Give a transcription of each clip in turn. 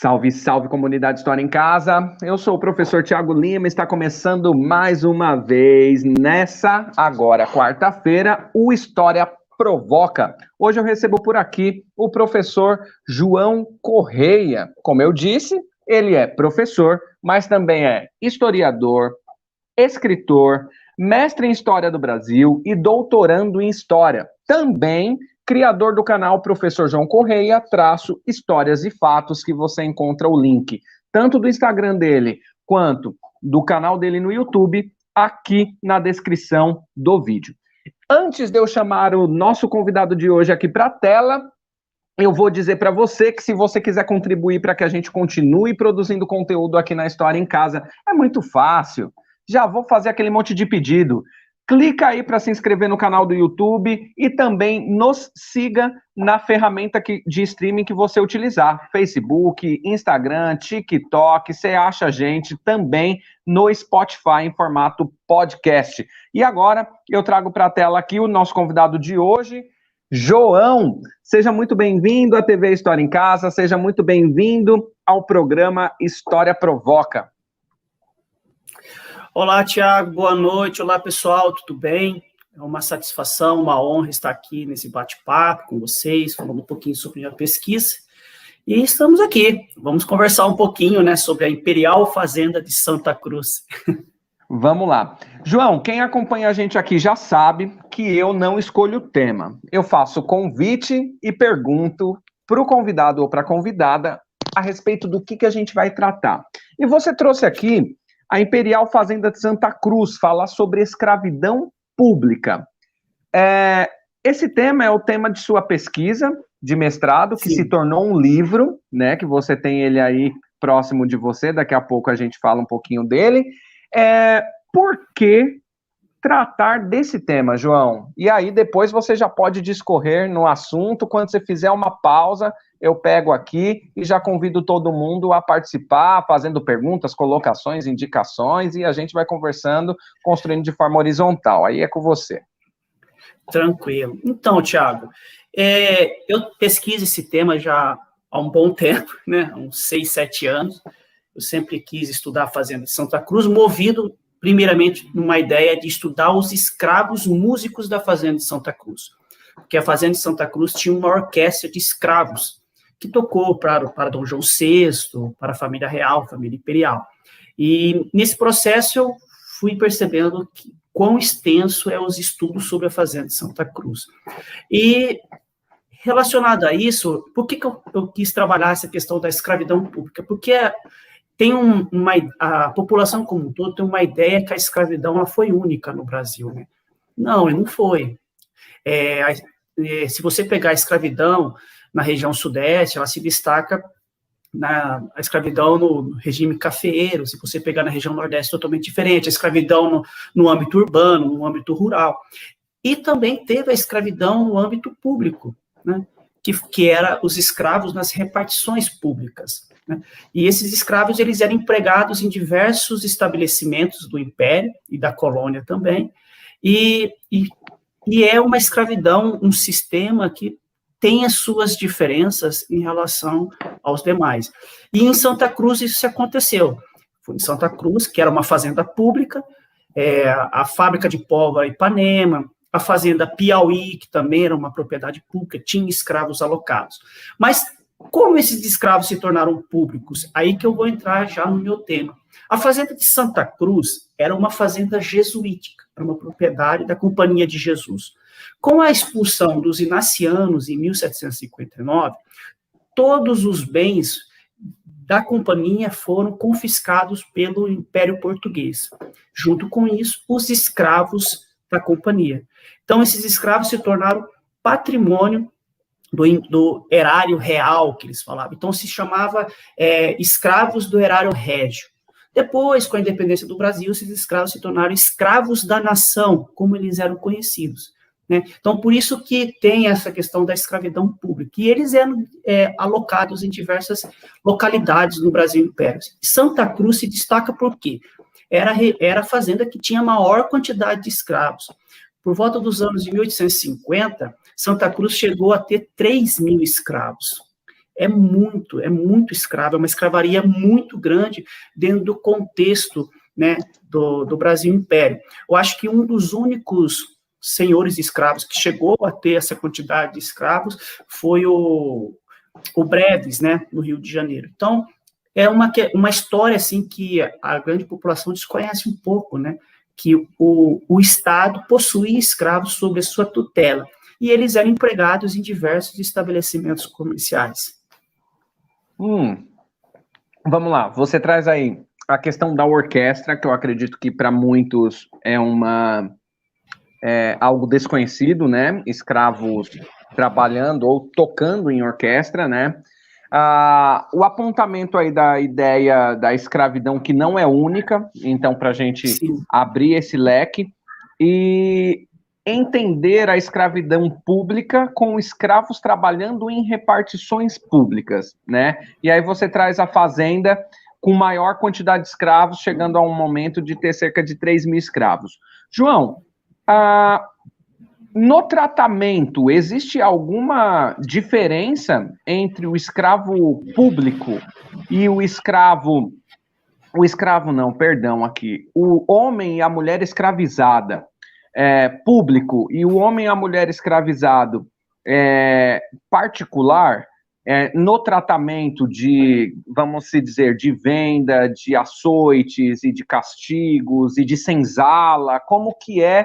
Salve, salve, comunidade História em Casa. Eu sou o professor Tiago Lima, está começando mais uma vez nessa, agora, quarta-feira, o História Provoca. Hoje eu recebo por aqui o professor João Correia. Como eu disse, ele é professor, mas também é historiador, escritor, mestre em História do Brasil e doutorando em História. Também criador do canal Professor João Correia, Histórias e Fatos, que você encontra o link tanto do Instagram dele, quanto do canal dele no YouTube, aqui na descrição do vídeo. Antes de eu chamar o nosso convidado de hoje aqui para a tela, eu vou dizer para você que se você quiser contribuir para que a gente continue produzindo conteúdo aqui na História em Casa, é muito fácil. Já vou fazer aquele monte de pedido. Clica aí para se inscrever no canal do YouTube e também nos siga na ferramenta de streaming que você utilizar. Facebook, Instagram, TikTok, você acha a gente também no Spotify em formato podcast. E agora eu trago para a tela aqui o nosso convidado de hoje, João. Seja muito bem-vindo à TV História em Casa, seja muito bem-vindo ao programa História Provoca. Olá, Tiago, boa noite. Olá, pessoal, tudo bem? É uma satisfação, uma honra estar aqui nesse bate-papo com vocês, falando um pouquinho sobre a pesquisa. E estamos aqui. Vamos conversar um pouquinho, né, sobre a Imperial Fazenda de Santa Cruz. Vamos lá. João, quem acompanha a gente aqui já sabe que eu não escolho o tema. Eu faço convite e pergunto para o convidado ou para a convidada a respeito do que a gente vai tratar. E você trouxe aqui a Imperial Fazenda de Santa Cruz, falar sobre escravidão pública. Esse tema é o tema de sua pesquisa de mestrado, que se tornou um livro, né, que você tem ele aí próximo de você, daqui a pouco a gente fala um pouquinho dele. Por que tratar desse tema, João? E aí depois você já pode discorrer no assunto, quando você fizer uma pausa, eu pego aqui e já convido todo mundo a participar, fazendo perguntas, colocações, indicações, e a gente vai conversando, construindo de forma horizontal. Aí é com você. Tranquilo. Então, Tiago, eu pesquiso esse tema já há um bom tempo, né? Há uns 6, 7 anos. Eu sempre quis estudar a Fazenda de Santa Cruz, movido, primeiramente, numa ideia de estudar os escravos músicos da Fazenda de Santa Cruz. Porque a Fazenda de Santa Cruz tinha uma orquestra de escravos, que tocou para Dom João VI, para a família real, família imperial. E nesse processo eu fui percebendo quão extenso é os estudos sobre a Fazenda de Santa Cruz. E relacionado a isso, por que eu quis trabalhar essa questão da escravidão pública? Porque tem a população como um todo tem uma ideia que a escravidão ela foi única no Brasil, né? Não foi. Se você pegar a escravidão na região sudeste, ela se destaca a escravidão no regime cafeeiro. Se você pegar na região nordeste, totalmente diferente, a escravidão no âmbito urbano, no âmbito rural. E também teve a escravidão no âmbito público, né? Que era os escravos nas repartições públicas, né? E esses escravos eles eram empregados em diversos estabelecimentos do Império e da colônia também, e é uma escravidão, um sistema que tem as suas diferenças em relação aos demais. E em Santa Cruz isso aconteceu. Foi em Santa Cruz, que era uma fazenda pública, a fábrica de pólvora Ipanema, a fazenda Piauí, que também era uma propriedade pública, tinha escravos alocados. Mas como esses escravos se tornaram públicos? Aí que eu vou entrar já no meu tema. A fazenda de Santa Cruz era uma fazenda jesuítica, era uma propriedade da Companhia de Jesus. Com a expulsão dos inacianos em 1759, todos os bens da companhia foram confiscados pelo Império Português. Junto com isso, os escravos da companhia. Então, esses escravos se tornaram patrimônio do erário real, que eles falavam. Então, se chamava escravos do erário régio. Depois, com a independência do Brasil, esses escravos se tornaram escravos da nação, como eles eram conhecidos, né? Então, por isso que tem essa questão da escravidão pública. E eles eram alocados em diversas localidades no Brasil Império. Santa Cruz se destaca por quê? Era a fazenda que tinha a maior quantidade de escravos. Por volta dos anos de 1850, Santa Cruz chegou a ter 3.000 escravos. é muito escravo, é uma escravaria muito grande dentro do contexto, né, do Brasil Império. Eu acho que um dos únicos senhores de escravos que chegou a ter essa quantidade de escravos foi o Breves, né, no Rio de Janeiro. Então, é uma história, assim, que a grande população desconhece um pouco, né, que o Estado possuía escravos sob a sua tutela, e eles eram empregados em diversos estabelecimentos comerciais. Vamos lá, você traz aí a questão da orquestra, que eu acredito que para muitos é algo desconhecido, né? Escravos trabalhando ou tocando em orquestra, né? O apontamento aí da ideia da escravidão, que não é única, então, para a gente abrir esse leque, e entender a escravidão pública com escravos trabalhando em repartições públicas, né? E aí você traz a fazenda com maior quantidade de escravos, chegando a um momento de ter cerca de 3 mil escravos. João, no tratamento, existe alguma diferença entre o escravo público e o homem e a mulher escravizada, público, e o homem e a mulher escravizado particular, no tratamento de, vamos se dizer, de venda, de açoites e de castigos e de senzala, como que é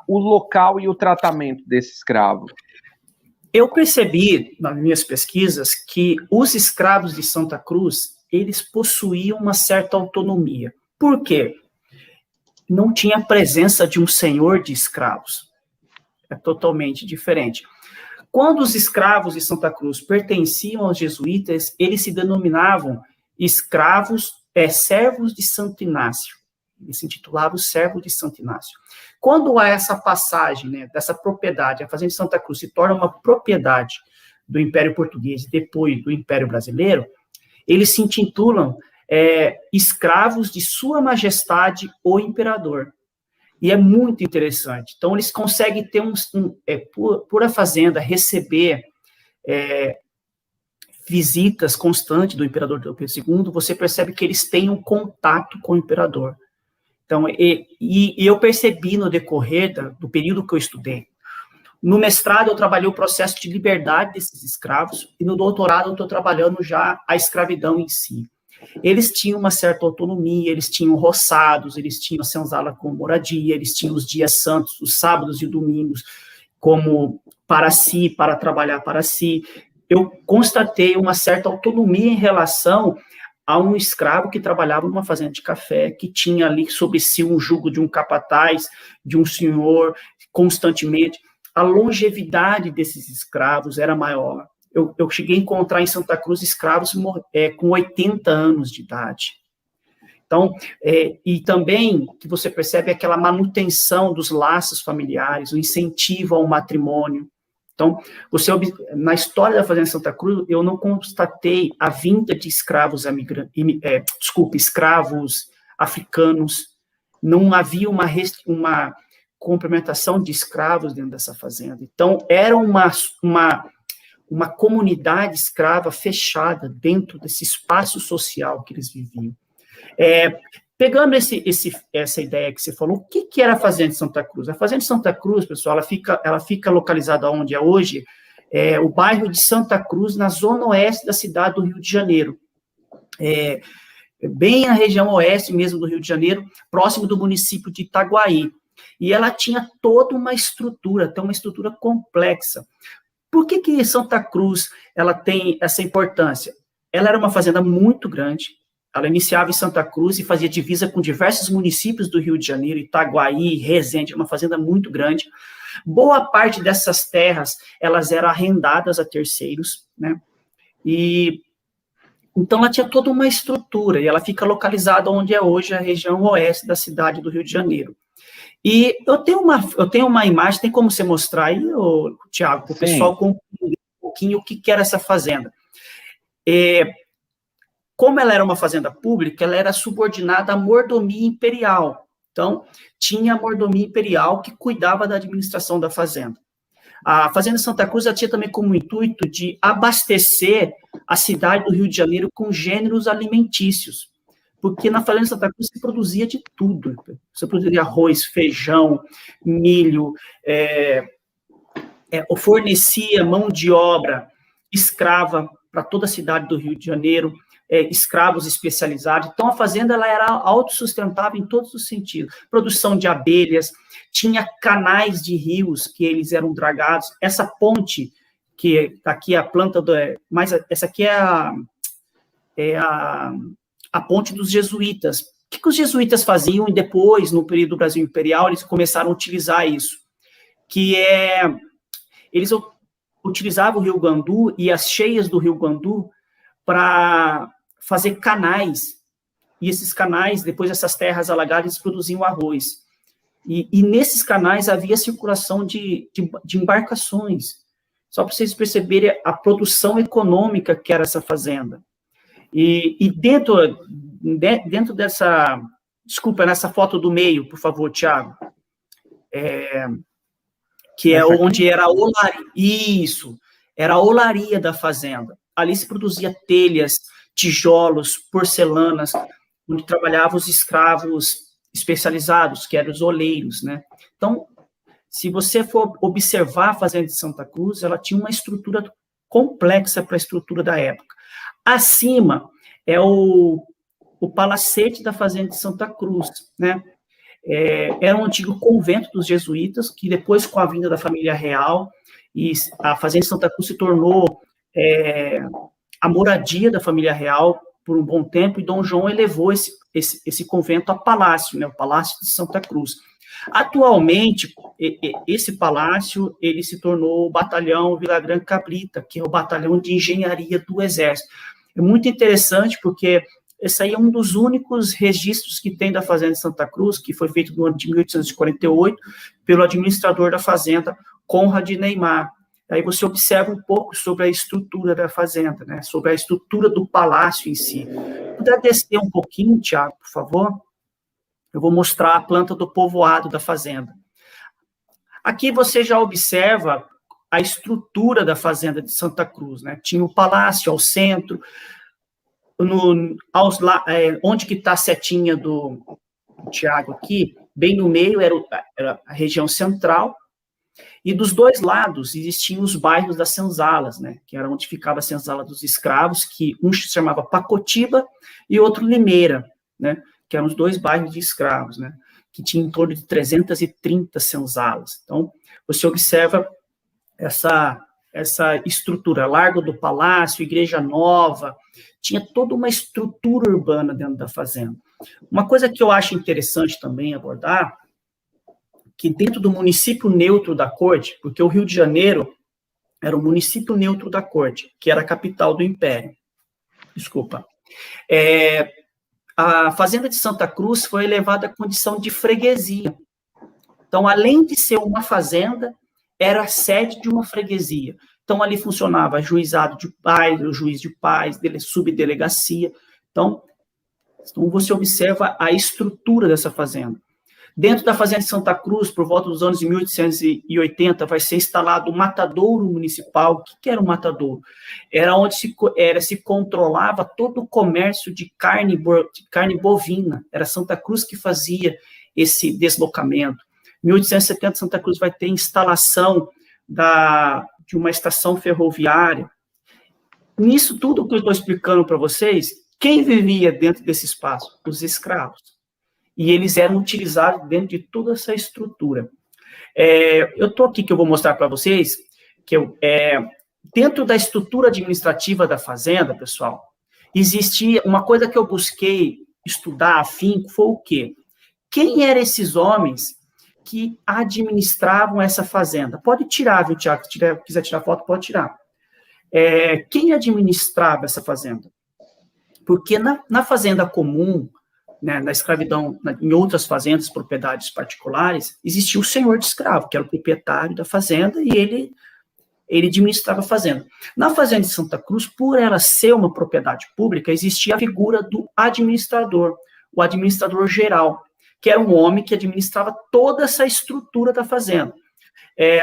o local e o tratamento desse escravo? Eu percebi, nas minhas pesquisas, que os escravos de Santa Cruz, eles possuíam uma certa autonomia. Por quê? Não tinha a presença de um senhor de escravos. É totalmente diferente. Quando os escravos de Santa Cruz pertenciam aos jesuítas, eles se denominavam escravos, servos de Santo Inácio. Eles se intitulavam servos de Santo Inácio. Quando há essa passagem, né, dessa propriedade, a Fazenda de Santa Cruz se torna uma propriedade do Império Português e depois do Império Brasileiro, eles se intitulam escravos de Sua Majestade o Imperador. E é muito interessante. Então, eles conseguem ter por a Fazenda receber visitas constantes do Imperador Dom Pedro II, você percebe que eles têm um contato com o Imperador. Então, eu percebi no decorrer do período que eu estudei. No mestrado, eu trabalhei o processo de liberdade desses escravos, e no doutorado, eu estou trabalhando já a escravidão em si. Eles tinham uma certa autonomia, eles tinham roçados, eles tinham a senzala com moradia, eles tinham os dias santos, os sábados e domingos, como para si, para trabalhar para si. Eu constatei uma certa autonomia em relação a um escravo que trabalhava numa fazenda de café, que tinha ali sobre si um jugo de um capataz, de um senhor, constantemente. A longevidade desses escravos era maior. Eu cheguei a encontrar em Santa Cruz escravos com 80 anos de idade. Então, e também que você percebe aquela manutenção dos laços familiares, o incentivo ao matrimônio. Então, na história da Fazenda Santa Cruz, eu não constatei a vinda de escravos escravos africanos. Não havia uma complementação de escravos dentro dessa fazenda. Então, era uma comunidade escrava fechada dentro desse espaço social que eles viviam. Pegando essa ideia que você falou, o que era a Fazenda de Santa Cruz? A Fazenda de Santa Cruz, pessoal, ela fica localizada onde é hoje, o bairro de Santa Cruz, na zona oeste da cidade do Rio de Janeiro. Bem na região oeste mesmo do Rio de Janeiro, próximo do município de Itaguaí. E ela tinha toda uma estrutura, uma estrutura complexa. Por que Santa Cruz ela tem essa importância? Ela era uma fazenda muito grande, ela iniciava em Santa Cruz e fazia divisa com diversos municípios do Rio de Janeiro, Itaguaí, Resende, uma fazenda muito grande. Boa parte dessas terras, elas eram arrendadas a terceiros, né? E então ela tinha toda uma estrutura, e ela fica localizada onde é hoje a região oeste da cidade do Rio de Janeiro. E eu tenho uma imagem, tem como você mostrar aí, Tiago, para o pessoal compreender um pouquinho o que era essa fazenda. Como ela era uma fazenda pública, ela era subordinada à mordomia imperial. Então, tinha a mordomia imperial que cuidava da administração da fazenda. A Fazenda Santa Cruz tinha também como intuito de abastecer a cidade do Rio de Janeiro com gêneros alimentícios, porque na Fazenda Santa Cruz se produzia de tudo. Você produzia arroz, feijão, milho, fornecia mão de obra escrava para toda a cidade do Rio de Janeiro, escravos especializados. Então, a fazenda ela era autossustentável em todos os sentidos. Produção de abelhas, tinha canais de rios que eles eram dragados. Essa ponte, que aqui é a planta mas essa aqui é a ponte dos jesuítas. O que os jesuítas faziam? E depois, no período do Brasil Imperial, eles começaram a utilizar isso, eles utilizavam o Rio Guandu e as cheias do Rio Guandu para fazer canais, e esses canais, depois dessas terras alagadas, eles produziam arroz. E nesses canais havia circulação de embarcações, só para vocês perceberem a produção econômica que era essa fazenda. E dentro dessa... Desculpa, nessa foto do meio, por favor, Tiago. Que é onde era a olaria. Isso, era a olaria da fazenda. Ali se produzia telhas, tijolos, porcelanas, onde trabalhavam os escravos especializados, que eram os oleiros, né? Então, se você for observar a Fazenda de Santa Cruz, ela tinha uma estrutura complexa para a estrutura da época. Acima é o palacete da Fazenda de Santa Cruz, né? Era um antigo convento dos jesuítas, que depois, com a vinda da família real, e a Fazenda de Santa Cruz se tornou a moradia da família real por um bom tempo, e Dom João elevou esse convento a palácio, né, o Palácio de Santa Cruz. Atualmente, esse palácio, ele se tornou o Batalhão Villagrán Cabrita, que é o batalhão de engenharia do Exército. É muito interessante, porque esse aí é um dos únicos registros que tem da Fazenda de Santa Cruz, que foi feito no ano de 1848, pelo administrador da fazenda, Conrad Neymar. Aí você observa um pouco sobre a estrutura da fazenda, né? Sobre a estrutura do palácio em si. Se puder descer um pouquinho, Tiago, por favor, eu vou mostrar a planta do povoado da fazenda. Aqui você já observa a estrutura da Fazenda de Santa Cruz, né? Tinha o palácio ao centro, onde que está a setinha do Tiago aqui, bem no meio era a região central, e dos dois lados existiam os bairros das senzalas, né, que era onde ficava a senzala dos escravos, que um se chamava Pacotiba e outro Limeira, né, que eram os dois bairros de escravos, né, que tinha em torno de 330 senzalas. Então, você observa essa estrutura, Largo do Palácio, Igreja Nova, tinha toda uma estrutura urbana dentro da fazenda. Uma coisa que eu acho interessante também abordar, que dentro do município neutro da corte, porque o Rio de Janeiro era o município neutro da corte, que era a capital do Império. Desculpa. A Fazenda de Santa Cruz foi elevada à condição de freguesia. Então, além de ser uma fazenda, era a sede de uma freguesia. Então, ali funcionava juizado de paz, o juiz de paz, subdelegacia. Então, você observa a estrutura dessa fazenda. Dentro da Fazenda de Santa Cruz, por volta dos anos de 1880, vai ser instalado o matadouro municipal. O que era o matadouro? Era onde se controlava todo o comércio de carne bovina. Era Santa Cruz que fazia esse deslocamento. Em 1870, Santa Cruz vai ter instalação de uma estação ferroviária. Nisso tudo que eu estou explicando para vocês, quem vivia dentro desse espaço? Os escravos. E eles eram utilizados dentro de toda essa estrutura. Eu estou aqui que eu vou mostrar para vocês que dentro da estrutura administrativa da fazenda, pessoal, existia uma coisa que eu busquei estudar afinco, foi o quê? Quem eram esses homens que administravam essa fazenda? Pode tirar, viu, Tiago? Se quiser tirar foto, pode tirar. Quem administrava essa fazenda? Porque na fazenda comum, né, na escravidão, em outras fazendas, propriedades particulares, existia o senhor de escravo, que era o proprietário da fazenda, e ele administrava a fazenda. Na Fazenda de Santa Cruz, por ela ser uma propriedade pública, existia a figura do administrador, o administrador geral, que era um homem que administrava toda essa estrutura da fazenda.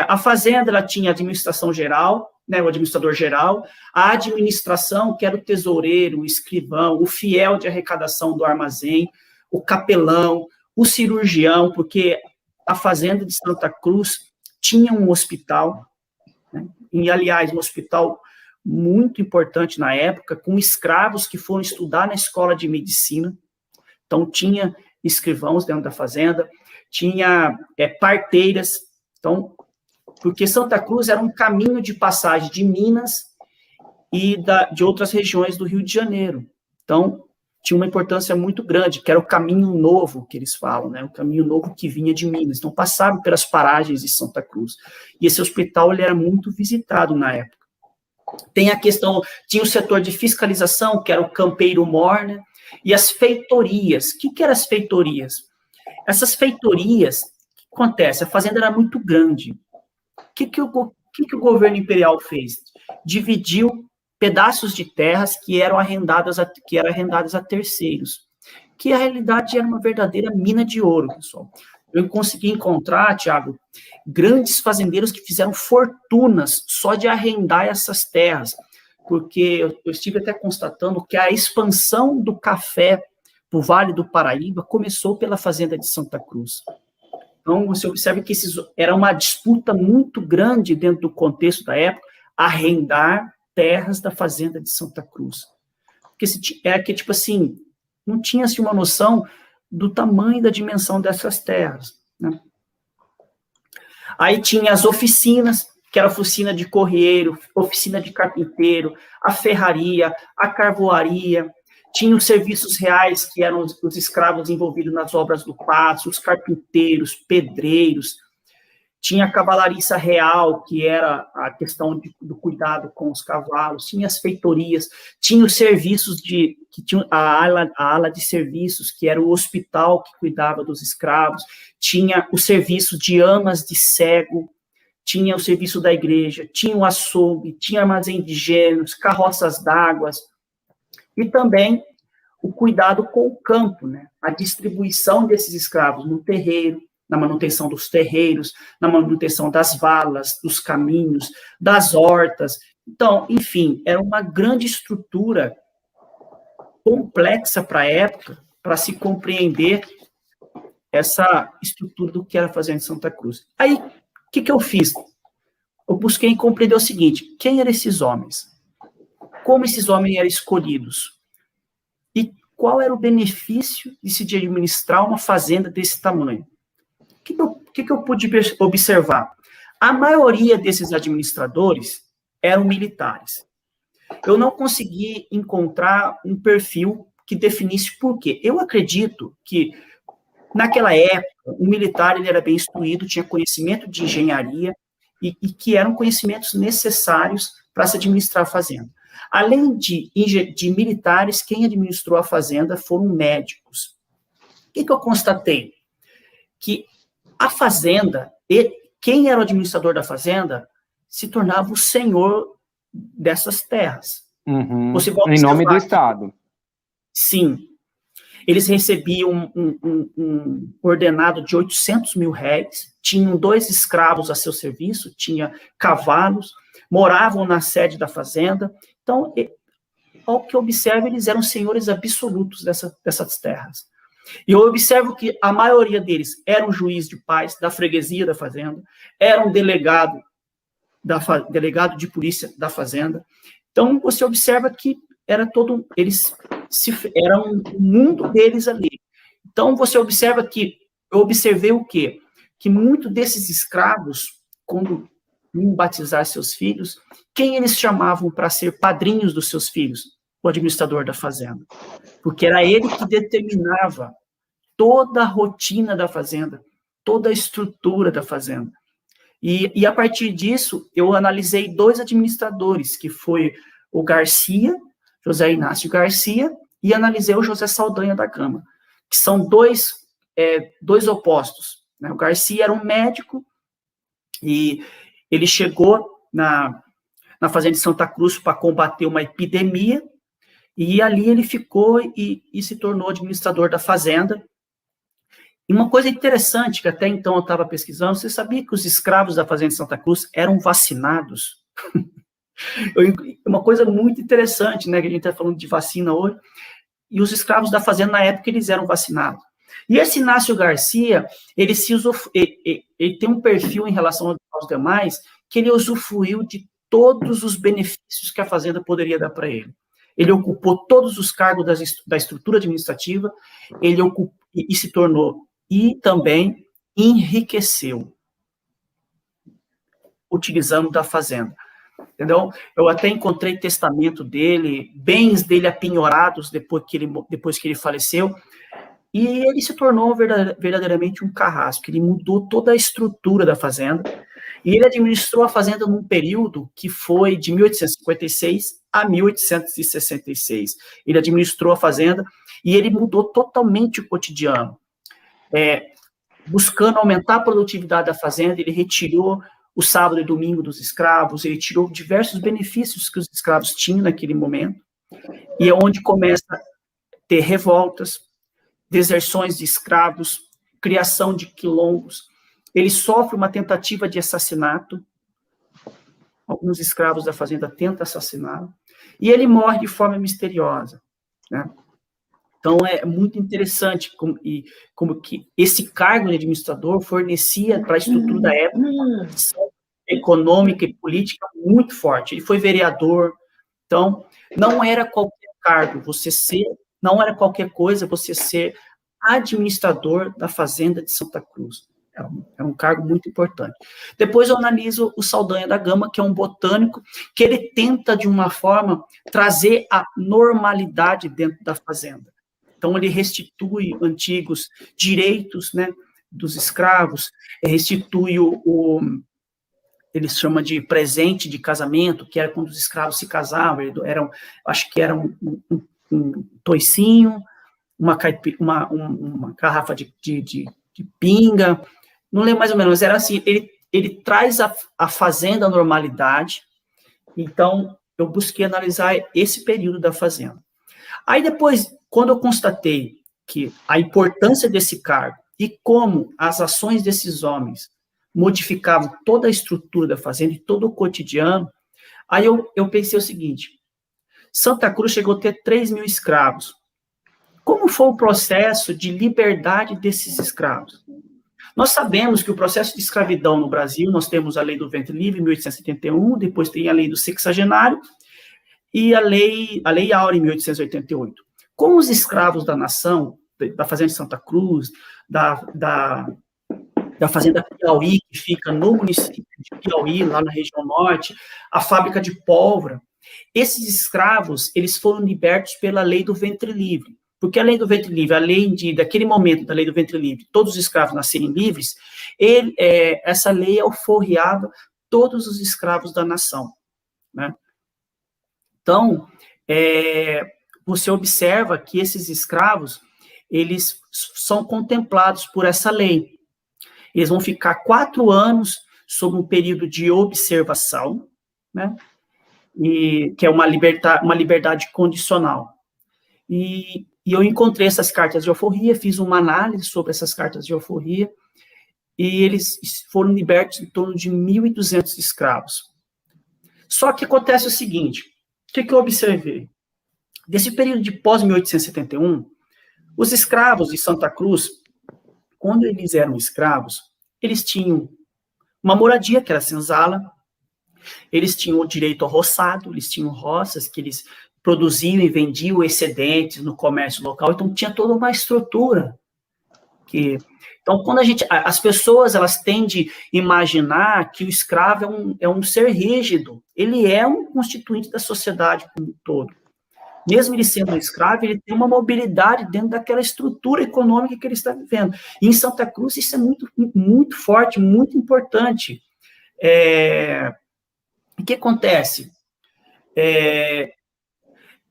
A fazenda, ela tinha a administração geral, né, o administrador geral, a administração, que era o tesoureiro, o escrivão, o fiel de arrecadação do armazém, o capelão, o cirurgião, porque a fazenda de Santa Cruz tinha um hospital, né, e, aliás, um hospital muito importante na época, com escravos que foram estudar na escola de medicina. Então, tinha escrivãos dentro da fazenda, tinha parteiras. Então, porque Santa Cruz era um caminho de passagem de Minas e de outras regiões do Rio de Janeiro. Então, tinha uma importância muito grande, que era o caminho novo, que eles falam, né? O caminho novo que vinha de Minas. Então, passava pelas paragens de Santa Cruz. E esse hospital, ele era muito visitado na época. Tem a questão, tinha o setor de fiscalização, que era o campeiro-mor, né? E as feitorias. O que eram as feitorias? Essas feitorias, o que acontece? A fazenda era muito grande. O que o governo imperial fez? Dividiu pedaços de terras que eram arrendadas a terceiros, que a realidade era uma verdadeira mina de ouro, pessoal. Eu consegui encontrar, Tiago, grandes fazendeiros que fizeram fortunas só de arrendar essas terras, porque eu estive até constatando que a expansão do café para o Vale do Paraíba começou pela fazenda de Santa Cruz. Então, você observa que era uma disputa muito grande dentro do contexto da época, arrendar terras da fazenda de Santa Cruz. Porque tipo assim, não tinha-se uma noção do tamanho e da dimensão dessas terras, né? Aí tinha as oficinas, que era a oficina de correeiro, oficina de carpinteiro, a ferraria, a carvoaria. Tinha os serviços reais, que eram os escravos envolvidos nas obras do pasto, os carpinteiros, pedreiros. Tinha a cavalariça real, que era a questão do cuidado com os cavalos. Tinha as feitorias. Tinha os serviços que tinha a ala de serviços, que era o hospital que cuidava dos escravos. Tinha o serviço de amas de cego. Tinha o serviço da igreja. Tinha o açougue. Tinha armazém de gêneros, carroças d'água. E também o cuidado com o campo, né? A distribuição desses escravos no terreiro, na manutenção dos terreiros, na manutenção das valas, dos caminhos, das hortas. Então, enfim, era uma grande estrutura complexa para a época, para se compreender essa estrutura do que era a fazenda de Santa Cruz. Aí, o que eu fiz? Eu busquei compreender o seguinte: quem eram esses homens? Como esses homens eram escolhidos? E qual era o benefício de se administrar uma fazenda desse tamanho? O que eu pude observar? A maioria desses administradores eram militares. Eu não consegui encontrar um perfil que definisse por quê. Eu acredito que, naquela época, o militar ele era bem instruído, tinha conhecimento de engenharia e que eram conhecimentos necessários para se administrar a fazenda. Além de militares, quem administrou a fazenda foram médicos. O que eu constatei? Que a fazenda, quem era o administrador da fazenda, se tornava o senhor dessas terras. Uhum. Em nome do Estado. Sim. Eles recebiam um ordenado de 800 mil réis, tinham 2 escravos a seu serviço, tinha cavalos, moravam na sede da fazenda. Então, ao que eu observo, eles eram senhores absolutos dessas terras. E eu observo que a maioria deles eram juiz de paz da freguesia da fazenda, eram delegado de polícia da fazenda. Então, você observa que era um mundo deles ali. Então, você observa que, eu observei o quê? Que muitos desses escravos, quando iam batizar seus filhos, quem eles chamavam para ser padrinhos dos seus filhos? O administrador da fazenda. Porque era ele que determinava toda a rotina da fazenda, toda a estrutura da fazenda. E a partir disso, eu analisei 2 administradores, que foi o Garcia, José Inácio Garcia, e analisei o José Saldanha da Gama, que são dois opostos, né? O Garcia era um médico, e ele chegou na fazenda de Santa Cruz para combater uma epidemia, e ali ele ficou e se tornou administrador da fazenda. E uma coisa interessante, que até então eu estava pesquisando, você sabia que os escravos da fazenda de Santa Cruz eram vacinados? Uma coisa muito interessante, né, que a gente está falando de vacina hoje, e os escravos da fazenda, na época, eles eram vacinados. E esse Inácio Garcia, ele tem um perfil em relação aos demais, que ele usufruiu de todos os benefícios que a fazenda poderia dar para ele. Ele ocupou todos os cargos da estrutura administrativa, ele ocupou, e se tornou, e também enriqueceu, utilizando da fazenda. Entendeu? Eu até encontrei testamento dele, bens dele apinhorados depois que ele faleceu, e ele se tornou verdadeiramente um carrasco. Ele mudou toda a estrutura da fazenda, e ele administrou a fazenda num período que foi de 1856 a 1866. Ele administrou a fazenda e ele mudou totalmente o cotidiano. Buscando aumentar a produtividade da fazenda, ele retirou o sábado e domingo dos escravos, ele tirou diversos benefícios que os escravos tinham naquele momento, e é onde começa a ter revoltas, deserções de escravos, criação de quilombos. Ele sofre uma tentativa de assassinato, alguns escravos da fazenda tentam assassiná-lo, e ele morre de forma misteriosa, né? Então, é muito interessante como que esse cargo de administrador fornecia para a estrutura da época uma condição econômica e política muito forte. Ele foi vereador, então, não era qualquer cargo, não era qualquer coisa você ser administrador da fazenda de Santa Cruz. É um cargo muito importante. Depois eu analiso o Saldanha da Gama, que é um botânico, que ele tenta, de uma forma, trazer a normalidade dentro da fazenda. Então, ele restitui antigos direitos, né, dos escravos, restitui ele chama de presente de casamento, que era quando os escravos se casavam, acho que era um toicinho, uma garrafa de pinga, não lembro mais ou menos, mas era assim, ele traz a fazenda à normalidade. Então, eu busquei analisar esse período da fazenda. Aí depois, quando eu constatei que a importância desse cargo e como as ações desses homens modificavam toda a estrutura da fazenda e todo o cotidiano, aí eu pensei o seguinte: Santa Cruz chegou a ter 3.000 escravos. Como foi o processo de liberdade desses escravos? Nós sabemos que o processo de escravidão no Brasil, nós temos a lei do ventre livre, em 1871, depois tem a lei do sexagenário, e a lei Áurea, em 1888. Com os escravos da nação, da fazenda de Santa Cruz, da fazenda Piauí, que fica no município de Piauí, lá na região norte, a fábrica de pólvora, esses escravos, eles foram libertos pela lei do ventre livre. Porque a lei do ventre livre, daquele momento da lei do ventre livre, todos os escravos nascerem livres, essa lei alforriava todos os escravos da nação, né? Então, você observa que esses escravos, eles são contemplados por essa lei. Eles vão ficar 4 anos sob um período de observação, né? Que é uma liberdade condicional. E eu encontrei essas cartas de alforria, fiz uma análise sobre essas cartas de alforria, e eles foram libertos em torno de 1.200 escravos. Só que acontece o seguinte: o que eu observei? Desse período de pós-1871, os escravos de Santa Cruz, quando eles eram escravos, eles tinham uma moradia, que era senzala, eles tinham o direito ao roçado, eles tinham roças que eles produziam e vendiam excedentes no comércio local, então tinha toda uma estrutura. Então, quando as pessoas, elas tendem a imaginar que o escravo é um ser rígido, ele é um constituinte da sociedade como um todo. Mesmo ele sendo um escravo, ele tem uma mobilidade dentro daquela estrutura econômica que ele está vivendo. E em Santa Cruz isso é muito, muito forte, muito importante. O que acontece?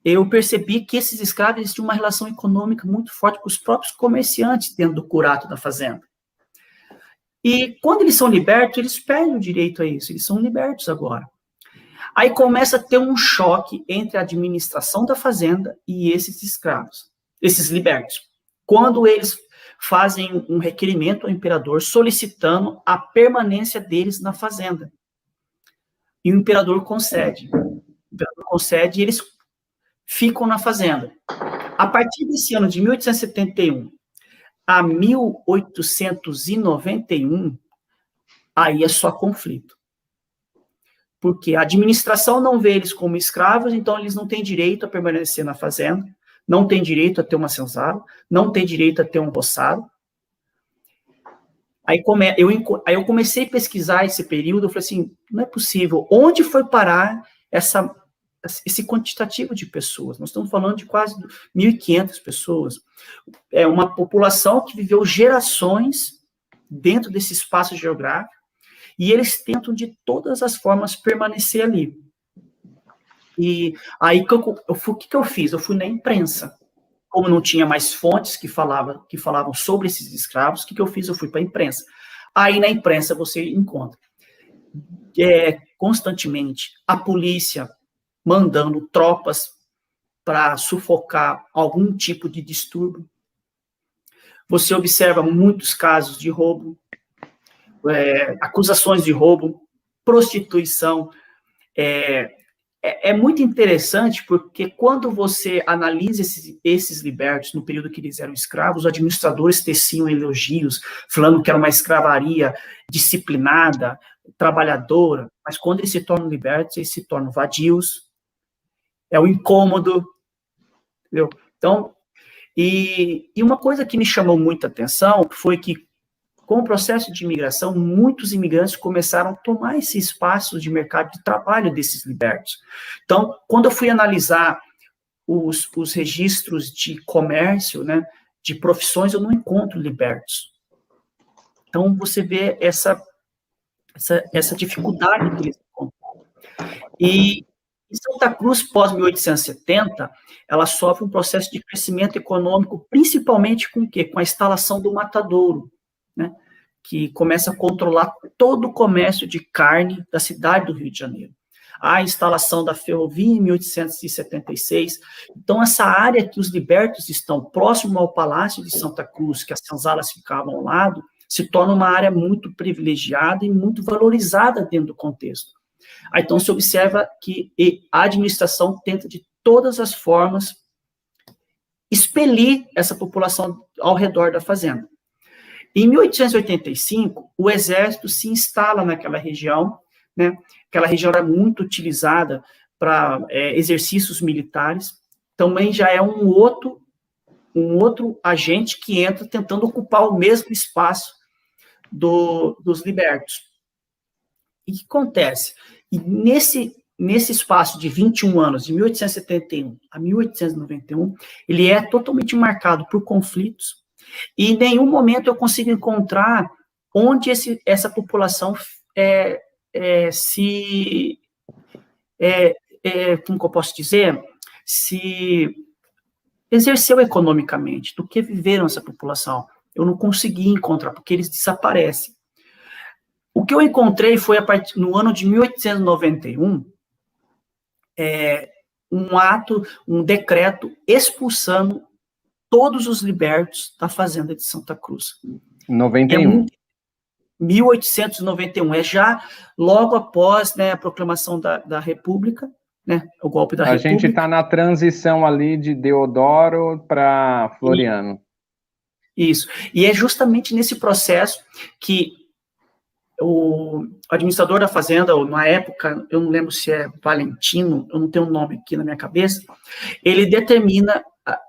Eu percebi que esses escravos eles tinham uma relação econômica muito forte com os próprios comerciantes dentro do curato da fazenda. E quando eles são libertos, eles perdem o direito a isso, eles são libertos agora. Aí começa a ter um choque entre a administração da fazenda e esses escravos, esses libertos. Quando eles fazem um requerimento ao imperador solicitando a permanência deles na fazenda. E o imperador concede. O imperador concede e eles ficam na fazenda. A partir desse ano de 1871 a 1891, aí é só conflito. Porque a administração não vê eles como escravos, então eles não têm direito a permanecer na fazenda, não têm direito a ter uma senzala, não têm direito a ter um roçado. Aí eu comecei a pesquisar esse período, eu falei assim, não é possível. Onde foi parar esse quantitativo de pessoas? Nós estamos falando de quase 1.500 pessoas. É uma população que viveu gerações dentro desse espaço geográfico, e eles tentam de todas as formas permanecer ali. E aí, o que eu fiz? Eu fui na imprensa. Como não tinha mais fontes que falavam sobre esses escravos, o que eu fiz? Eu fui para a imprensa. Aí, na imprensa, você encontra constantemente a polícia mandando tropas para sufocar algum tipo de distúrbio. Você observa muitos casos de roubo, acusações de roubo, prostituição. É muito interessante, porque quando você analisa esses libertos, no período que eles eram escravos, os administradores teciam elogios, falando que era uma escravaria disciplinada, trabalhadora, mas quando eles se tornam libertos, eles se tornam vadios, é o incômodo, entendeu? Então, e uma coisa que me chamou muita atenção foi que, com o processo de imigração, muitos imigrantes começaram a tomar esse espaço de mercado de trabalho desses libertos. Então, quando eu fui analisar os registros de comércio, né, de profissões, eu não encontro libertos. Então, você vê essa dificuldade que eles encontram. E em Santa Cruz, pós-1870, ela sofre um processo de crescimento econômico, principalmente com o quê? Com a instalação do matadouro, né, que começa a controlar todo o comércio de carne da cidade do Rio de Janeiro. A instalação da ferrovia em 1876. Então, essa área que os libertos estão próximo ao Palácio de Santa Cruz, que as senzalas ficavam ao lado, se torna uma área muito privilegiada e muito valorizada dentro do contexto. Aí, então, se observa que a administração tenta de todas as formas expelir essa população ao redor da fazenda. Em 1885, o exército se instala naquela região, né? Aquela região era muito utilizada para exercícios militares, também já é um outro agente que entra tentando ocupar o mesmo espaço dos libertos. E o que acontece? E nesse espaço de 21 anos, de 1871 a 1891, ele é totalmente marcado por conflitos, e em nenhum momento eu consigo encontrar onde essa população como que eu posso dizer, se exerceu economicamente, do que viveram essa população. Eu não consegui encontrar, porque eles desaparecem. O que eu encontrei foi, no ano de 1891, um decreto expulsando todos os libertos da fazenda de Santa Cruz. 91. 1891, já logo após, né, a proclamação da República, né, o golpe da República. A gente está na transição ali de Deodoro para Floriano. Isso. E é justamente nesse processo que o administrador da fazenda, na época, eu não lembro se é Valentino, eu não tenho o nome aqui na minha cabeça, ele determina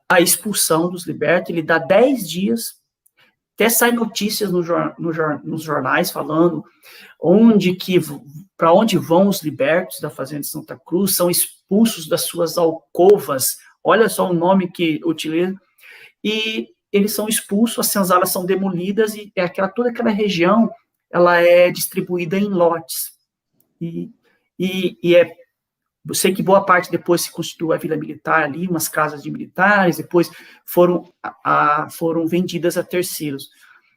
a expulsão dos libertos, ele dá 10 dias, até sai notícias nos jornais falando para onde vão os libertos da fazenda de Santa Cruz, são expulsos das suas alcovas, olha só o nome que utiliza, e eles são expulsos, as senzalas são demolidas, e toda aquela região ela é distribuída em lotes. Eu sei que boa parte depois se constituiu a Vila Militar ali, umas casas de militares, depois foram vendidas a terceiros.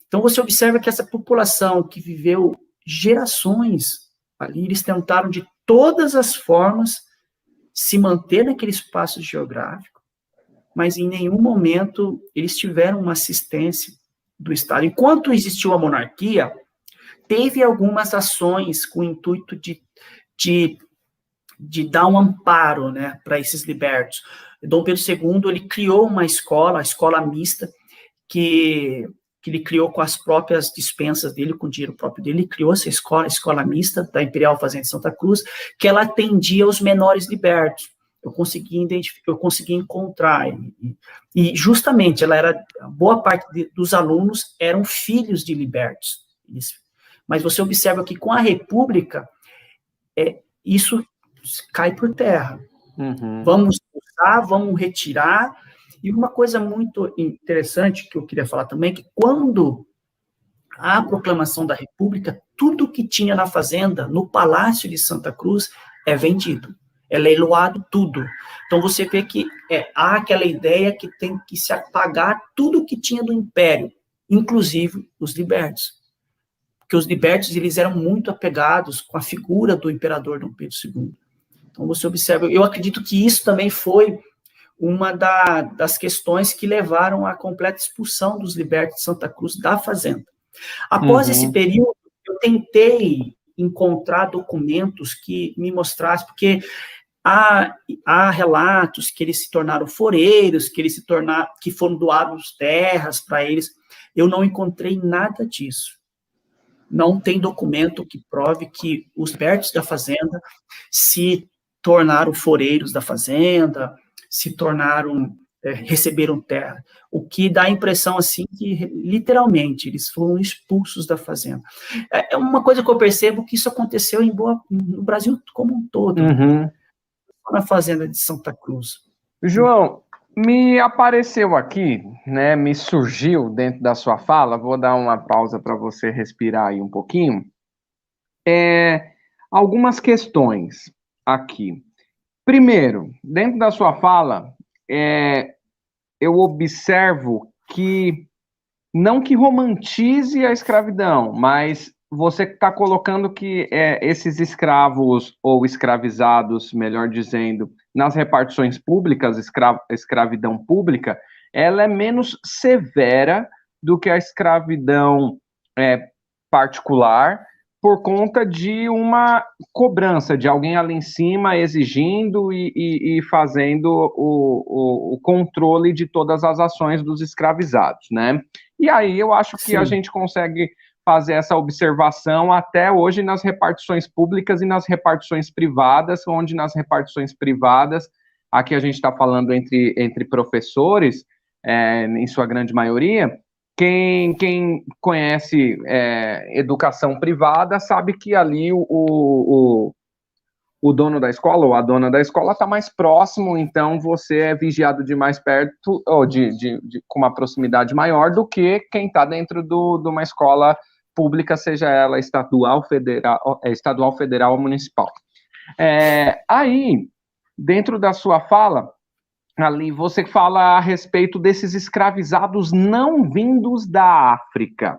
Então, você observa que essa população que viveu gerações ali, eles tentaram de todas as formas se manter naquele espaço geográfico, mas em nenhum momento eles tiveram uma assistência do Estado. Enquanto existiu a monarquia, teve algumas ações com o intuito de dar um amparo, né, para esses libertos. Dom Pedro II, ele criou uma escola, a escola mista, que ele criou com as próprias dispensas dele, com o dinheiro próprio dele, ele criou essa escola, a escola mista da Imperial Fazenda de Santa Cruz, que ela atendia os menores libertos. Eu consegui identificar, eu consegui encontrar, e justamente, boa parte dos alunos eram filhos de libertos. Mas você observa que com a República, isso cai por terra. Uhum. Vamos expulsar, vamos retirar. E uma coisa muito interessante que eu queria falar também, que quando a proclamação da República, tudo que tinha na fazenda, no Palácio de Santa Cruz, é vendido. É leiloado tudo. Então você vê que há aquela ideia que tem que se apagar tudo que tinha do Império, inclusive os libertos. Porque os libertos, eles eram muito apegados com a figura do imperador Dom Pedro II. Então você observa, eu acredito que isso também foi uma das questões que levaram à completa expulsão dos libertos de Santa Cruz da fazenda. Após esse período, eu tentei encontrar documentos que me mostrassem, porque há relatos que eles se tornaram foreiros, que foram doados terras para eles. Eu não encontrei nada disso. Não tem documento que prove que os libertos da fazenda se tornaram foreiros da fazenda, se tornaram, receberam terra. O que dá a impressão, assim, que, literalmente, eles foram expulsos da fazenda. É uma coisa que eu percebo que isso aconteceu no Brasil como um todo, na fazenda de Santa Cruz. João, me apareceu aqui, né, me surgiu dentro da sua fala, vou dar uma pausa para você respirar aí um pouquinho, algumas questões aqui. Primeiro, dentro da sua fala, eu observo que, não que romantize a escravidão, mas você está colocando que esses escravos, ou escravizados, melhor dizendo, nas repartições públicas, escravidão pública, ela é menos severa do que a escravidão particular, por conta de uma cobrança, de alguém ali em cima exigindo e fazendo o controle de todas as ações dos escravizados, né? E aí eu acho que a gente consegue fazer essa observação até hoje nas repartições públicas e nas repartições privadas, onde nas repartições privadas, aqui a gente está falando entre professores, em sua grande maioria. Quem conhece educação privada sabe que ali o dono da escola ou a dona da escola está mais próximo, então você é vigiado de mais perto, ou com uma proximidade maior do que quem está dentro de uma escola pública, seja ela estadual, federal ou municipal. Aí, dentro da sua fala, ali você fala a respeito desses escravizados não vindos da África.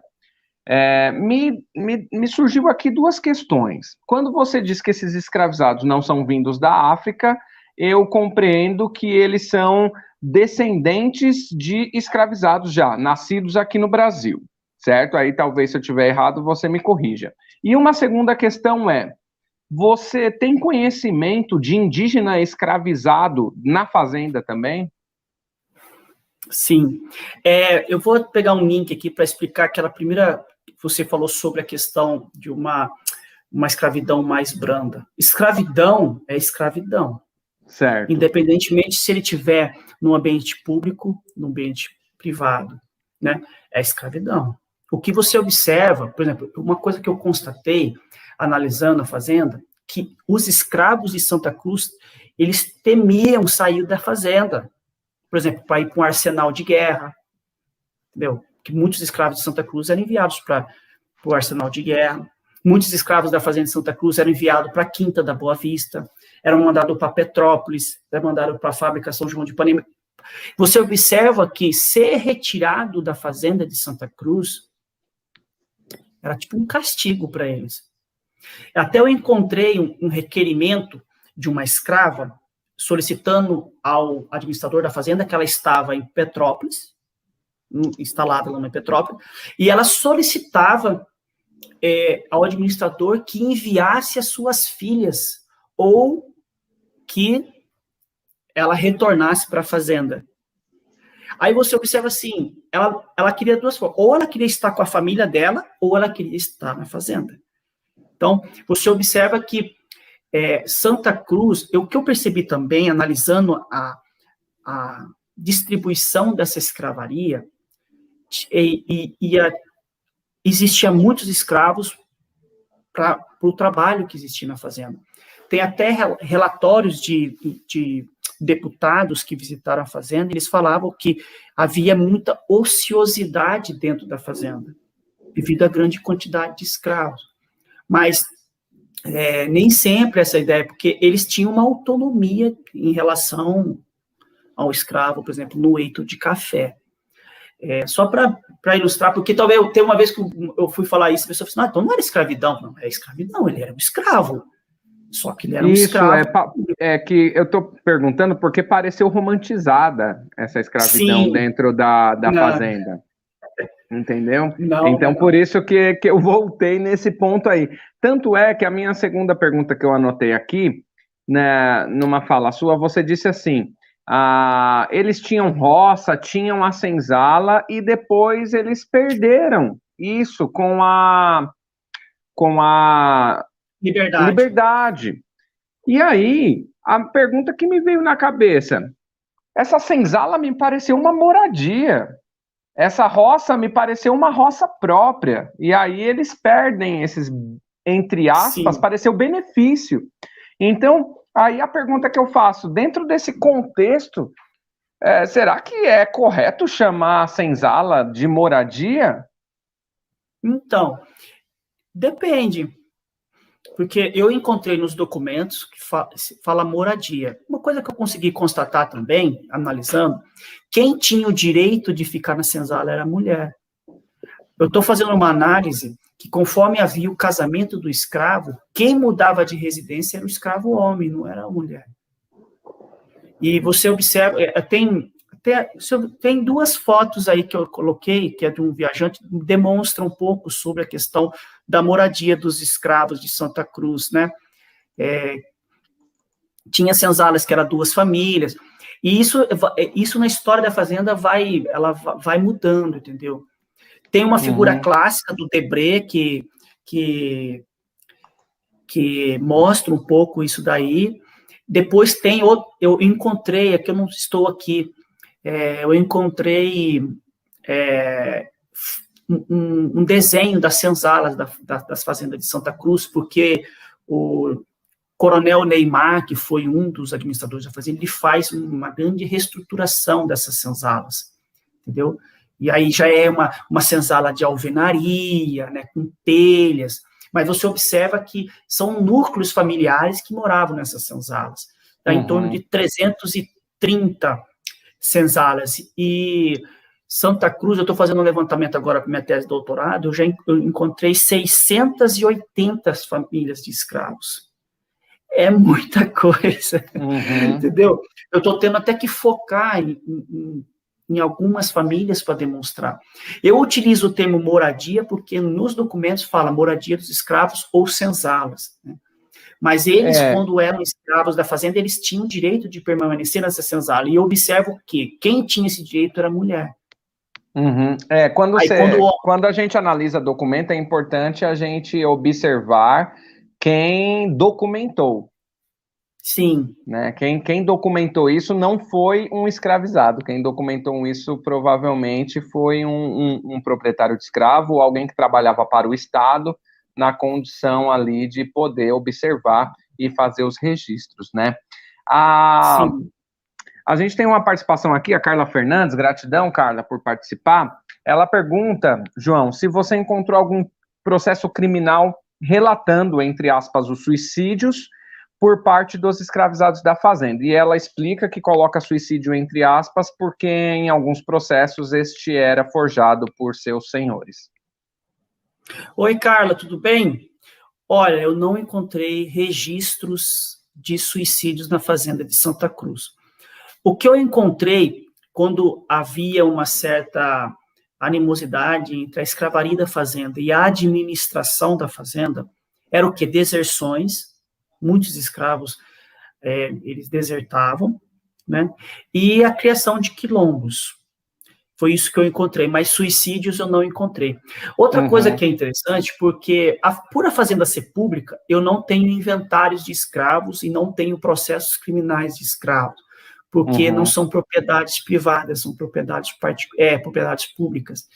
Me surgiu aqui duas questões. Quando você diz que esses escravizados não são vindos da África, eu compreendo que eles são descendentes de escravizados já, nascidos aqui no Brasil, certo? Aí talvez se eu estiver errado, você me corrija. E uma segunda questão você tem conhecimento de indígena escravizado na fazenda também? Sim. Eu vou pegar um link aqui para explicar aquela primeira que você falou sobre a questão de uma escravidão mais branda. Escravidão é escravidão. Certo. Independentemente se ele estiver no ambiente público, no ambiente privado, né? É escravidão. O que você observa, por exemplo, uma coisa que eu constatei analisando a fazenda, que os escravos de Santa Cruz, eles temiam sair da fazenda, por exemplo, para ir para um arsenal de guerra, entendeu? Que muitos escravos de Santa Cruz eram enviados para o arsenal de guerra, muitos escravos da fazenda de Santa Cruz eram enviados para a Quinta da Boa Vista, eram mandados para Petrópolis, eram mandados para a fábrica São João de Ipanema. Você observa que ser retirado da fazenda de Santa Cruz era tipo um castigo para eles. Até eu encontrei um requerimento de uma escrava solicitando ao administrador da fazenda que ela estava em Petrópolis, instalada lá em Petrópolis, e ela solicitava ao administrador que enviasse as suas filhas, ou que ela retornasse para a fazenda. Aí você observa assim, ela queria duas coisas, ou ela queria estar com a família dela, ou ela queria estar na fazenda. Então, você observa que Santa Cruz, o que eu percebi também, analisando a distribuição dessa escravaria, existia muitos escravos para o trabalho que existia na fazenda. Tem até relatórios de deputados que visitaram a fazenda, e eles falavam que havia muita ociosidade dentro da fazenda, devido à grande quantidade de escravos. Mas nem sempre essa ideia, porque eles tinham uma autonomia em relação ao escravo, por exemplo, no eito de café. Só para ilustrar, porque talvez tem uma vez que eu fui falar isso, a pessoa falou assim, então não era escravidão. Não, é escravidão, ele era um escravo. Só que ele era um escravo. É que eu estou perguntando porque pareceu romantizada essa escravidão. Sim. Dentro da fazenda. Entendeu? Então, por isso que eu voltei nesse ponto aí. Tanto é que a minha segunda pergunta que eu anotei aqui, né, numa fala sua, você disse assim, eles tinham roça, tinham a senzala, e depois eles perderam isso com a liberdade. E aí, a pergunta que me veio na cabeça, essa senzala me pareceu uma moradia, essa roça me pareceu uma roça própria, e aí eles perdem esses, entre aspas, Sim. pareceu benefício. Então, aí a pergunta que eu faço, dentro desse contexto, será que é correto chamar a senzala de moradia? Então, depende. Porque eu encontrei nos documentos que fala moradia. Uma coisa que eu consegui constatar também, analisando, quem tinha o direito de ficar na senzala era a mulher. Eu estou fazendo uma análise que, conforme havia o casamento do escravo, quem mudava de residência era o escravo homem, não era a mulher. E você observa, tem duas fotos aí que eu coloquei, que é de um viajante, demonstra um pouco sobre a questão da moradia dos escravos de Santa Cruz, né? Tinha senzalas que eram duas famílias, e isso na história da fazenda ela vai mudando, entendeu? Tem uma figura clássica do Debré que mostra um pouco isso daí. Depois tem outro, eu encontrei, aqui eu não estou aqui, eu encontrei um desenho das senzalas das fazendas de Santa Cruz, porque o coronel Neymar, que foi um dos administradores da fazenda, ele faz uma grande reestruturação dessas senzalas, entendeu? E aí já é uma senzala de alvenaria, né, com telhas, mas você observa que são núcleos familiares que moravam nessas senzalas, tá, em torno de 330 senzalas, e Santa Cruz, eu estou fazendo um levantamento agora para minha tese de doutorado, eu encontrei 680 famílias de escravos. É muita coisa, entendeu? Eu estou tendo até que focar em algumas famílias para demonstrar. Eu utilizo o termo moradia porque nos documentos fala moradia dos escravos ou senzalas, né? Mas eles, quando eram escravos da fazenda, eles tinham o direito de permanecer nessa senzala. E eu observo que quem tinha esse direito era a mulher. Quando a gente analisa documento, é importante a gente observar quem documentou. Sim. Né? Quem documentou isso não foi um escravizado. Quem documentou isso provavelmente foi um proprietário de escravo ou alguém que trabalhava para o Estado na condição ali de poder observar e fazer os registros, né? Sim. A gente tem uma participação aqui, a Carla Fernandes, gratidão, Carla, por participar. Ela pergunta, João, se você encontrou algum processo criminal relatando, entre aspas, os suicídios por parte dos escravizados da fazenda. E ela explica que coloca suicídio entre aspas porque em alguns processos este era forjado por seus senhores. Oi, Carla, tudo bem? Olha, eu não encontrei registros de suicídios na fazenda de Santa Cruz. O que eu encontrei, quando havia uma certa animosidade entre a escravaria da fazenda e a administração da fazenda era o quê? Deserções, muitos escravos, eles desertavam, né? E a criação de quilombos. Foi isso que eu encontrei, mas suicídios eu não encontrei. Outra coisa que é interessante, porque por a fazenda ser pública, eu não tenho inventários de escravos e não tenho processos criminais de escravos, porque não são propriedades privadas, são propriedades públicas.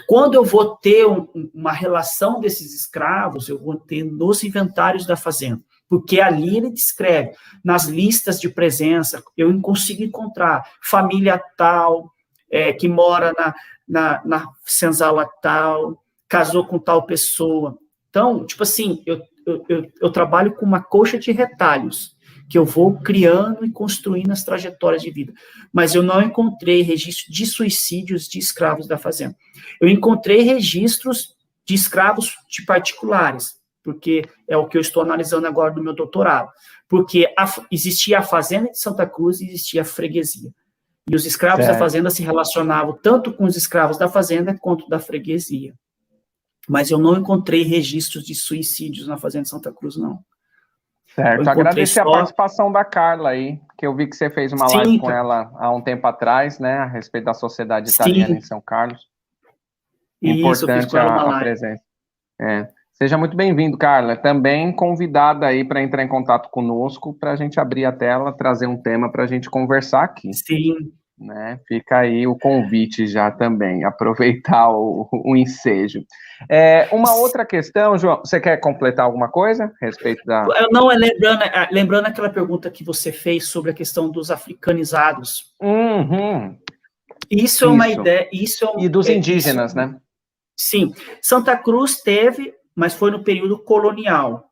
Quando eu vou ter uma relação desses escravos, eu vou ter nos inventários da fazenda, porque ali ele descreve, nas listas de presença, eu consigo encontrar família tal, que mora na senzala tal, casou com tal pessoa. Então, tipo assim, eu trabalho com uma coxa de retalhos, que eu vou criando e construindo as trajetórias de vida. Mas eu não encontrei registro de suicídios de escravos da fazenda. Eu encontrei registros de escravos de particulares, porque é o que eu estou analisando agora no meu doutorado. Porque existia a fazenda de Santa Cruz e existia a freguesia. E os escravos da fazenda se relacionavam tanto com os escravos da fazenda quanto da freguesia. Mas eu não encontrei registros de suicídios na fazenda de Santa Cruz, não. Certo, agradecer a participação da Carla aí, que eu vi que você fez uma live com ela há um tempo atrás, né, a respeito da sociedade italiana em São Carlos. Importante a presença. Seja muito bem-vindo, Carla. Também convidada aí para entrar em contato conosco, para a gente abrir a tela, trazer um tema para a gente conversar aqui. Sim. Né? Fica aí o convite já também, aproveitar o ensejo. Uma outra questão, João, você quer completar alguma coisa a respeito da... Não, lembrando aquela pergunta que você fez sobre a questão dos africanizados. Isso é uma ideia... E dos indígenas, né? Sim. Santa Cruz teve, mas foi no período colonial.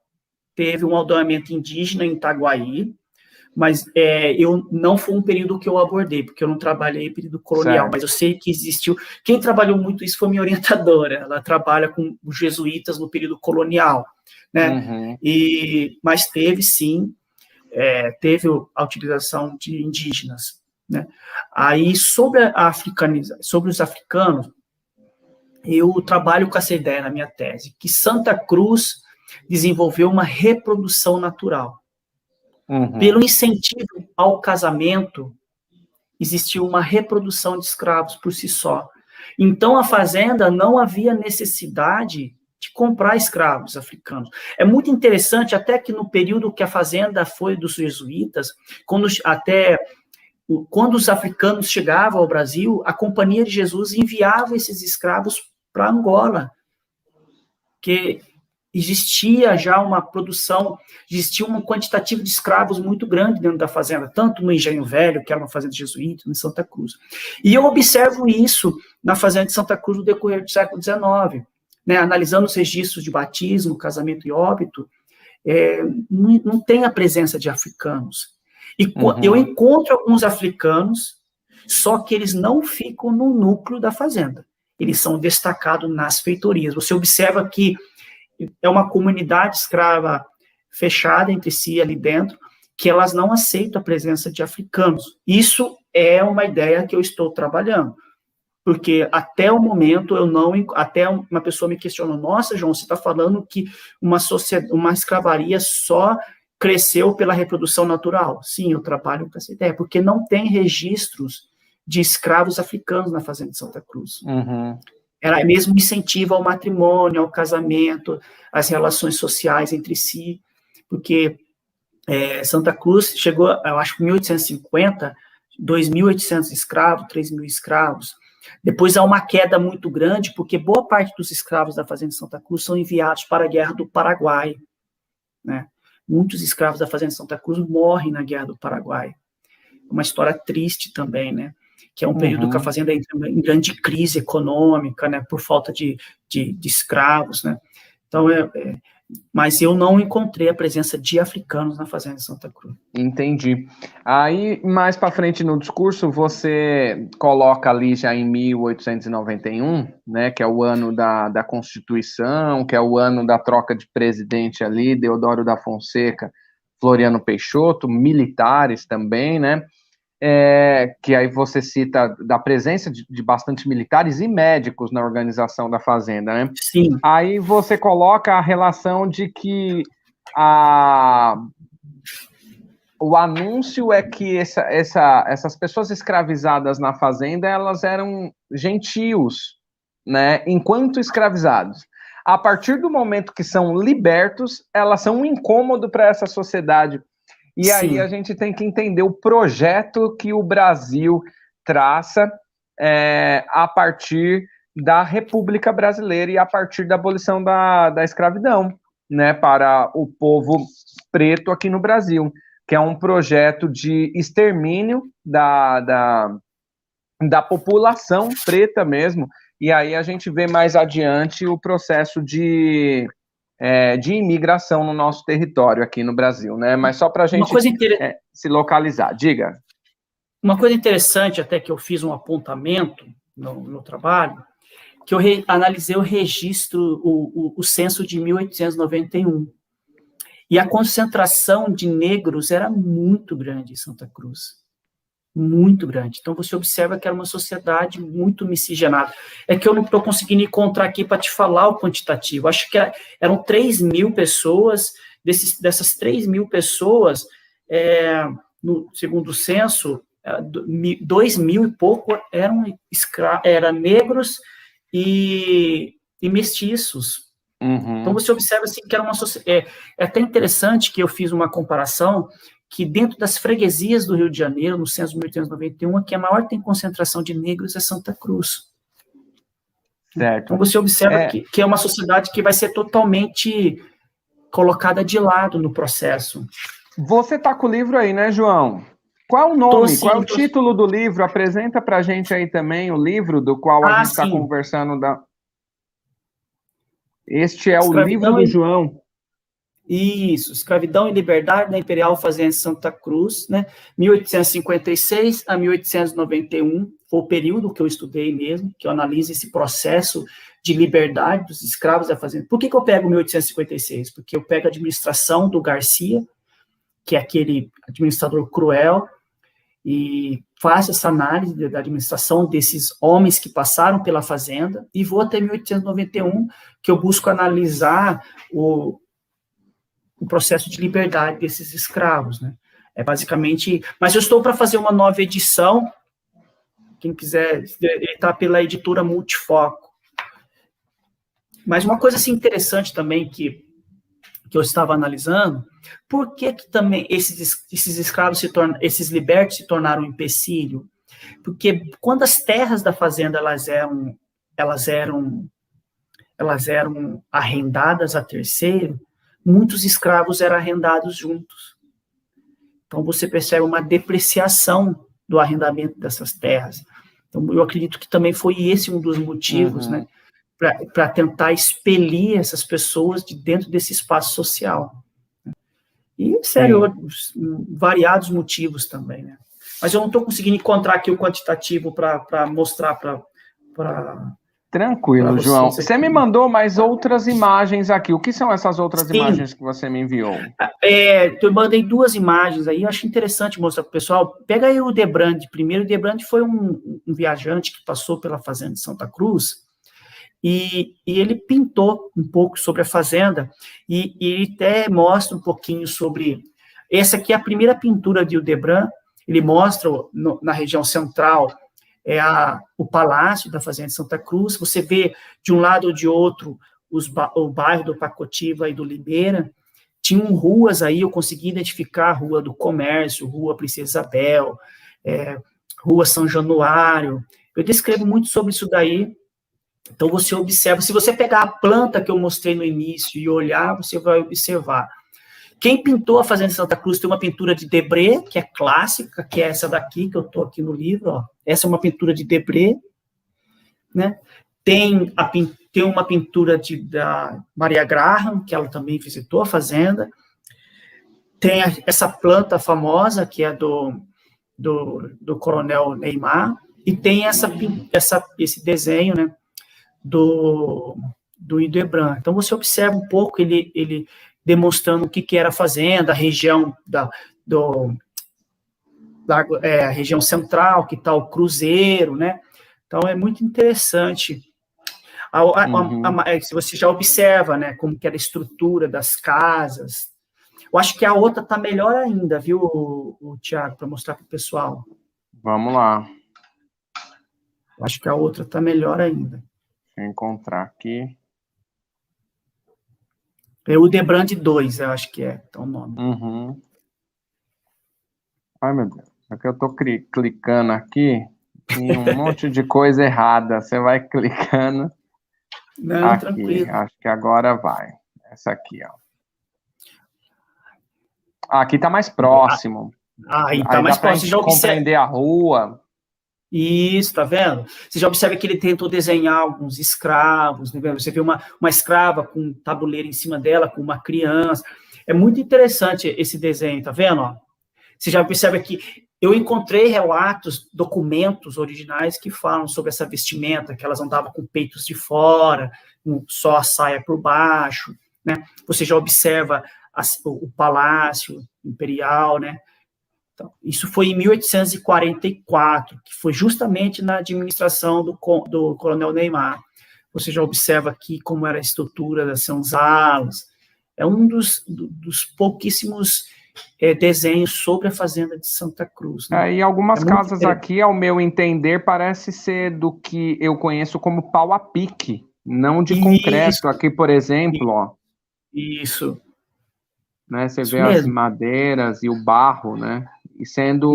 Teve um aldeamento indígena em Itaguaí, mas não foi um período que eu abordei, porque eu não trabalhei em período colonial, mas eu sei que existiu. Quem trabalhou muito isso foi minha orientadora, ela trabalha com os jesuítas no período colonial, né? Mas teve, sim, teve a utilização de indígenas, né? Aí, sobre os africanos, eu trabalho com essa ideia na minha tese, que Santa Cruz desenvolveu uma reprodução natural. Pelo incentivo ao casamento, existiu uma reprodução de escravos por si só. Então, a fazenda não havia necessidade de comprar escravos africanos. É muito interessante, até que no período que a fazenda foi dos jesuítas, quando os africanos chegavam ao Brasil, a Companhia de Jesus enviava esses escravos para Angola, que existia já uma produção, existia um quantitativo de escravos muito grande dentro da fazenda, tanto no Engenho Velho, que era uma fazenda jesuíta, em Santa Cruz. E eu observo isso na fazenda de Santa Cruz no decorrer do século XIX, né, analisando os registros de batismo, casamento e óbito, não tem a presença de africanos. E eu encontro alguns africanos, só que eles não ficam no núcleo da fazenda. Eles são destacados nas feitorias. Você observa que é uma comunidade escrava fechada entre si ali dentro, que elas não aceitam a presença de africanos. Isso é uma ideia que eu estou trabalhando, porque até o momento até uma pessoa me questionou, nossa, João, você está falando que uma escravaria só cresceu pela reprodução natural? Sim, eu trabalho com essa ideia, porque não tem registros de escravos africanos na fazenda de Santa Cruz. Era mesmo incentivo ao matrimônio, ao casamento, às relações sociais entre si, porque Santa Cruz chegou, eu acho que em 1850, 2.800 escravos, 3.000 escravos. Depois há uma queda muito grande, porque boa parte dos escravos da fazenda de Santa Cruz são enviados para a Guerra do Paraguai, né? Muitos escravos da fazenda de Santa Cruz morrem na Guerra do Paraguai. Uma história triste também, né? Que é um período que a fazenda entra em grande crise econômica, né, por falta de escravos, né? Então, mas eu não encontrei a presença de africanos na fazenda de Santa Cruz. Entendi. Aí, mais para frente no discurso, você coloca ali já em 1891, né, que é o ano da Constituição, que é o ano da troca de presidente ali, Deodoro da Fonseca, Floriano Peixoto, militares também, né? que aí você cita da presença de bastante militares e médicos na organização da fazenda, né? Sim. Aí você coloca a relação de que o anúncio é que essas pessoas escravizadas na fazenda, elas eram gentios, né? Enquanto escravizados. A partir do momento que são libertos, elas são um incômodo para essa sociedade. E Sim. aí a gente tem que entender o projeto que o Brasil traça a partir da República Brasileira e a partir da abolição da escravidão, né, para o povo preto aqui no Brasil, que é um projeto de extermínio da população preta mesmo. E aí a gente vê mais adiante o processo de imigração no nosso território aqui no Brasil, né? Mas só para a gente se localizar. Diga. Uma coisa interessante, até que eu fiz um apontamento no trabalho, que eu analisei o registro, o censo de 1891. E a concentração de negros era muito grande em Santa Cruz. Muito grande. Então, você observa que era uma sociedade muito miscigenada. É que eu não estou conseguindo encontrar aqui para te falar o quantitativo. Acho que eram 3.000 pessoas. Dessas 3.000 pessoas, no segundo o censo, 2.000 e pouco eram negros e mestiços. Uhum. Então, você observa assim, que era uma sociedade. É até interessante que eu fiz uma comparação que dentro das freguesias do Rio de Janeiro, no censo de 1891, a que a maior tem concentração de negros é Santa Cruz. Certo. Então, você observa que é uma sociedade que vai ser totalmente colocada de lado no processo. Você está com o livro aí, né, João? Qual o nome, qual é o título do livro? Apresenta para a gente aí também o livro do qual a gente está conversando. Este é o livro do João. Isso, Escravidão e Liberdade na Imperial Fazenda Santa Cruz, né, 1856 a 1891, foi o período que eu estudei mesmo, que eu analiso esse processo de liberdade dos escravos da fazenda. Por que eu pego 1856? Porque eu pego a administração do Garcia, que é aquele administrador cruel, e faço essa análise da administração desses homens que passaram pela fazenda, e vou até 1891, que eu busco analisar o processo de liberdade desses escravos, né? É basicamente... Mas eu estou para fazer uma nova edição, quem quiser, ele está pela editora Multifoco. Mas uma coisa assim, interessante também que eu estava analisando, por que também esses escravos esses libertos se tornaram um empecilho? Porque quando as terras da fazenda elas eram arrendadas a terceiro, muitos escravos eram arrendados juntos. Então, você percebe uma depreciação do arrendamento dessas terras. Então, eu acredito que também foi esse um dos motivos, né, para tentar expelir essas pessoas de dentro desse espaço social. E, sério, variados motivos também, né. Mas eu não estou conseguindo encontrar aqui o quantitativo para mostrar para Tranquilo, João. Você me mandou mais outras imagens aqui. O que são essas outras imagens que você me enviou? Eu mandei 2 imagens aí, eu acho interessante mostrar para o pessoal. Pega aí o Debrandi primeiro. O Debrandi foi um viajante que passou pela fazenda de Santa Cruz, e ele pintou um pouco sobre a fazenda, e ele até mostra um pouquinho sobre... Essa aqui é a primeira pintura de Hildebrand. Ele mostra na região central o palácio da fazenda de Santa Cruz. Você vê de um lado ou de outro o bairro do Pacotiva e do Limeira. Tinham ruas aí, eu consegui identificar a Rua do Comércio, Rua Princesa Isabel, Rua São Januário. Eu descrevo muito sobre isso daí. Então, você observa, se você pegar a planta que eu mostrei no início e olhar, você vai observar. Quem pintou a Fazenda de Santa Cruz tem uma pintura de Debré, que é clássica, que é essa daqui, que eu estou aqui no livro, ó. Essa é uma pintura de Debré, né? Tem uma pintura da Maria Graham, que ela também visitou a fazenda. Tem essa planta famosa, que é do Coronel Neymar, e tem esse desenho, né, do Hildebrand. Então, você observa um pouco ele demonstrando o que era a fazenda, a região da a região central, que está o Cruzeiro, né? Então, é muito interessante. Se você já observa, né, como que era a estrutura das casas. Eu acho que a outra está melhor ainda, viu, Tiago, para mostrar para o pessoal. Vamos lá. Eu acho que a outra está melhor ainda. Deixa eu encontrar aqui. É o Debrand 2, eu acho que é o nome. Uhum. Ai, meu Deus. É que eu estou clicando aqui em um monte de coisa errada. Você vai clicando. Não, aqui, tranquilo. Acho que agora vai. Essa aqui, ó. Aqui está mais próximo. Aí está mais próximo. Você já compreender a rua. Isso, tá vendo? Você já observa que ele tentou desenhar alguns escravos, né? Você vê uma escrava com um tabuleiro em cima dela, com uma criança. É muito interessante esse desenho, tá vendo? Ó? Você já observa que eu encontrei relatos, documentos originais que falam sobre essa vestimenta, que elas andavam com peitos de fora, só a saia por baixo, né? Você já observa o palácio imperial, né? Então, isso foi em 1844, que foi justamente na administração do coronel Neymar. Você já observa aqui como era a estrutura das senzalas. É um dos pouquíssimos desenhos sobre a fazenda de Santa Cruz. Né? E algumas casas aqui, ao meu entender, parece ser do que eu conheço como pau a pique, não de concreto. Aqui, por exemplo, ó. Isso. Né, você vê as madeiras e o barro, né? E sendo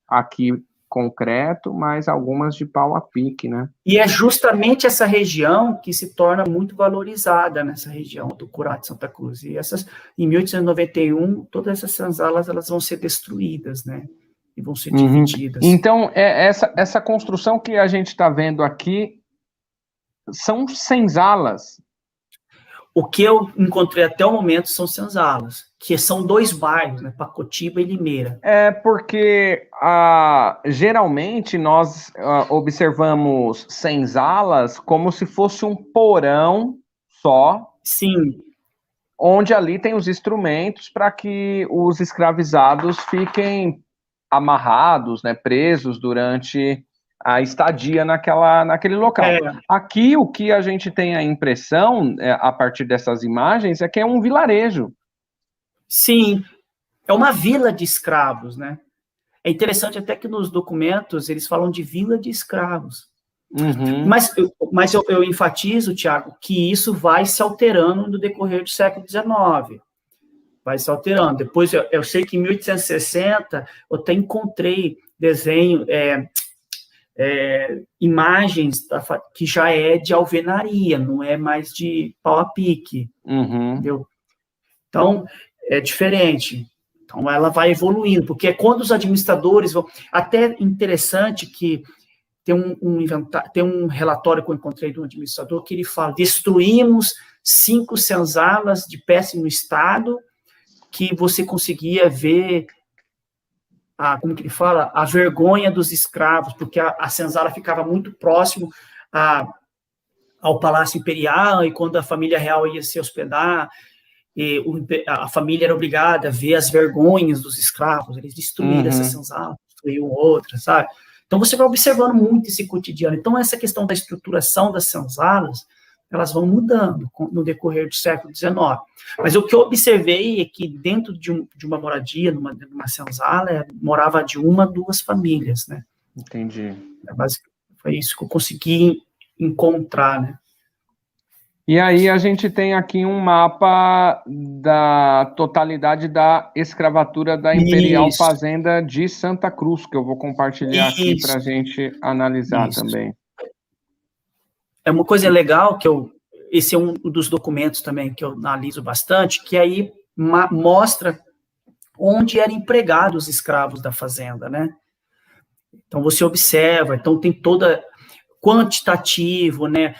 aqui concreto, mas algumas de pau a pique, né? E é justamente essa região que se torna muito valorizada nessa região do Curá de Santa Cruz. E em 1891, todas essas senzalas elas vão ser destruídas, né? E vão ser divididas. Então, essa construção que a gente está vendo aqui são senzalas. O que eu encontrei até o momento são senzalas, que são 2 bairros, né, Pacotiba e Limeira. É porque, geralmente, nós observamos senzalas como se fosse um porão só. Sim. Onde ali tem os instrumentos para que os escravizados fiquem amarrados, né, presos durante a estadia naquele local. Aqui, o que a gente tem a impressão, a partir dessas imagens, é que é um vilarejo. Sim, é uma vila de escravos, né? É interessante até que nos documentos eles falam de vila de escravos. Mas eu enfatizo, Tiago, que isso vai se alterando no decorrer do século XIX. Vai se alterando. Depois, eu sei que em 1860, eu até encontrei desenho, imagens que já é de alvenaria, não é mais de pau a pique. Entendeu? Então, é diferente. Então, ela vai evoluindo, porque quando os administradores vão... Até interessante que tem um relatório que eu encontrei de um administrador que ele fala: destruímos 5 senzalas de péssimo estado, que você conseguia ver, como que ele fala, a vergonha dos escravos, porque a senzala ficava muito próximo ao Palácio Imperial, e quando a família real ia se hospedar, a família era obrigada a ver as vergonhas dos escravos. Eles destruíram essa senzala, destruíram outra, sabe? Então, você vai observando muito esse cotidiano. Então, essa questão da estruturação das senzalas, elas vão mudando no decorrer do século XIX. Mas o que eu observei é que dentro de uma moradia, numa senzala, morava de 1 a 2 famílias, né? Entendi. Foi isso que eu consegui encontrar, né? E aí a gente tem aqui um mapa da totalidade da escravatura da Imperial Fazenda de Santa Cruz, que eu vou compartilhar aqui para a gente analisar também. É uma coisa legal esse é um dos documentos também que eu analiso bastante, que aí mostra onde eram empregados os escravos da fazenda, né? Então você observa, então tem toda quantitativo, né?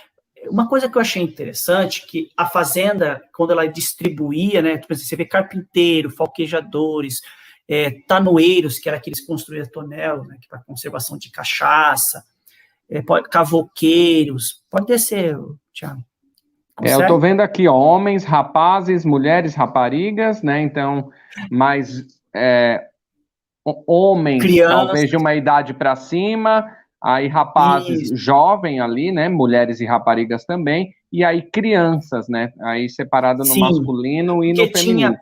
Uma coisa que eu achei interessante, que a fazenda, quando ela distribuía, né, você vê carpinteiro, falquejadores, tanoeiros, que era aqueles que construíam tonel, né, para conservação de cachaça, cavoqueiros, pode descer, Thiago. Eu estou vendo aqui, ó, homens, rapazes, mulheres, raparigas, né, então, mais Homens, crianças, talvez de uma idade para cima, aí rapazes jovens ali, né? Mulheres e raparigas também, e aí crianças, né? Aí separado no masculino e no feminino.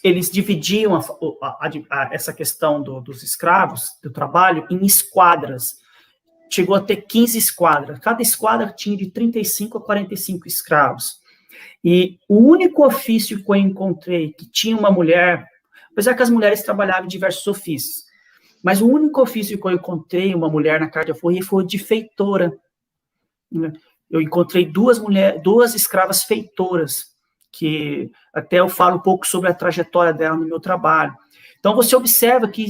Eles dividiam essa questão dos escravos, do trabalho, em esquadras. Chegou a ter 15 esquadras. Cada esquadra tinha de 35 a 45 escravos. E o único ofício que eu encontrei que tinha uma mulher, apesar que as mulheres trabalhavam em diversos ofícios, mas o único ofício que eu encontrei uma mulher na carta de alforria foi o de feitora. Eu encontrei duas escravas feitoras, que até eu falo um pouco sobre a trajetória dela no meu trabalho. Então, você observa que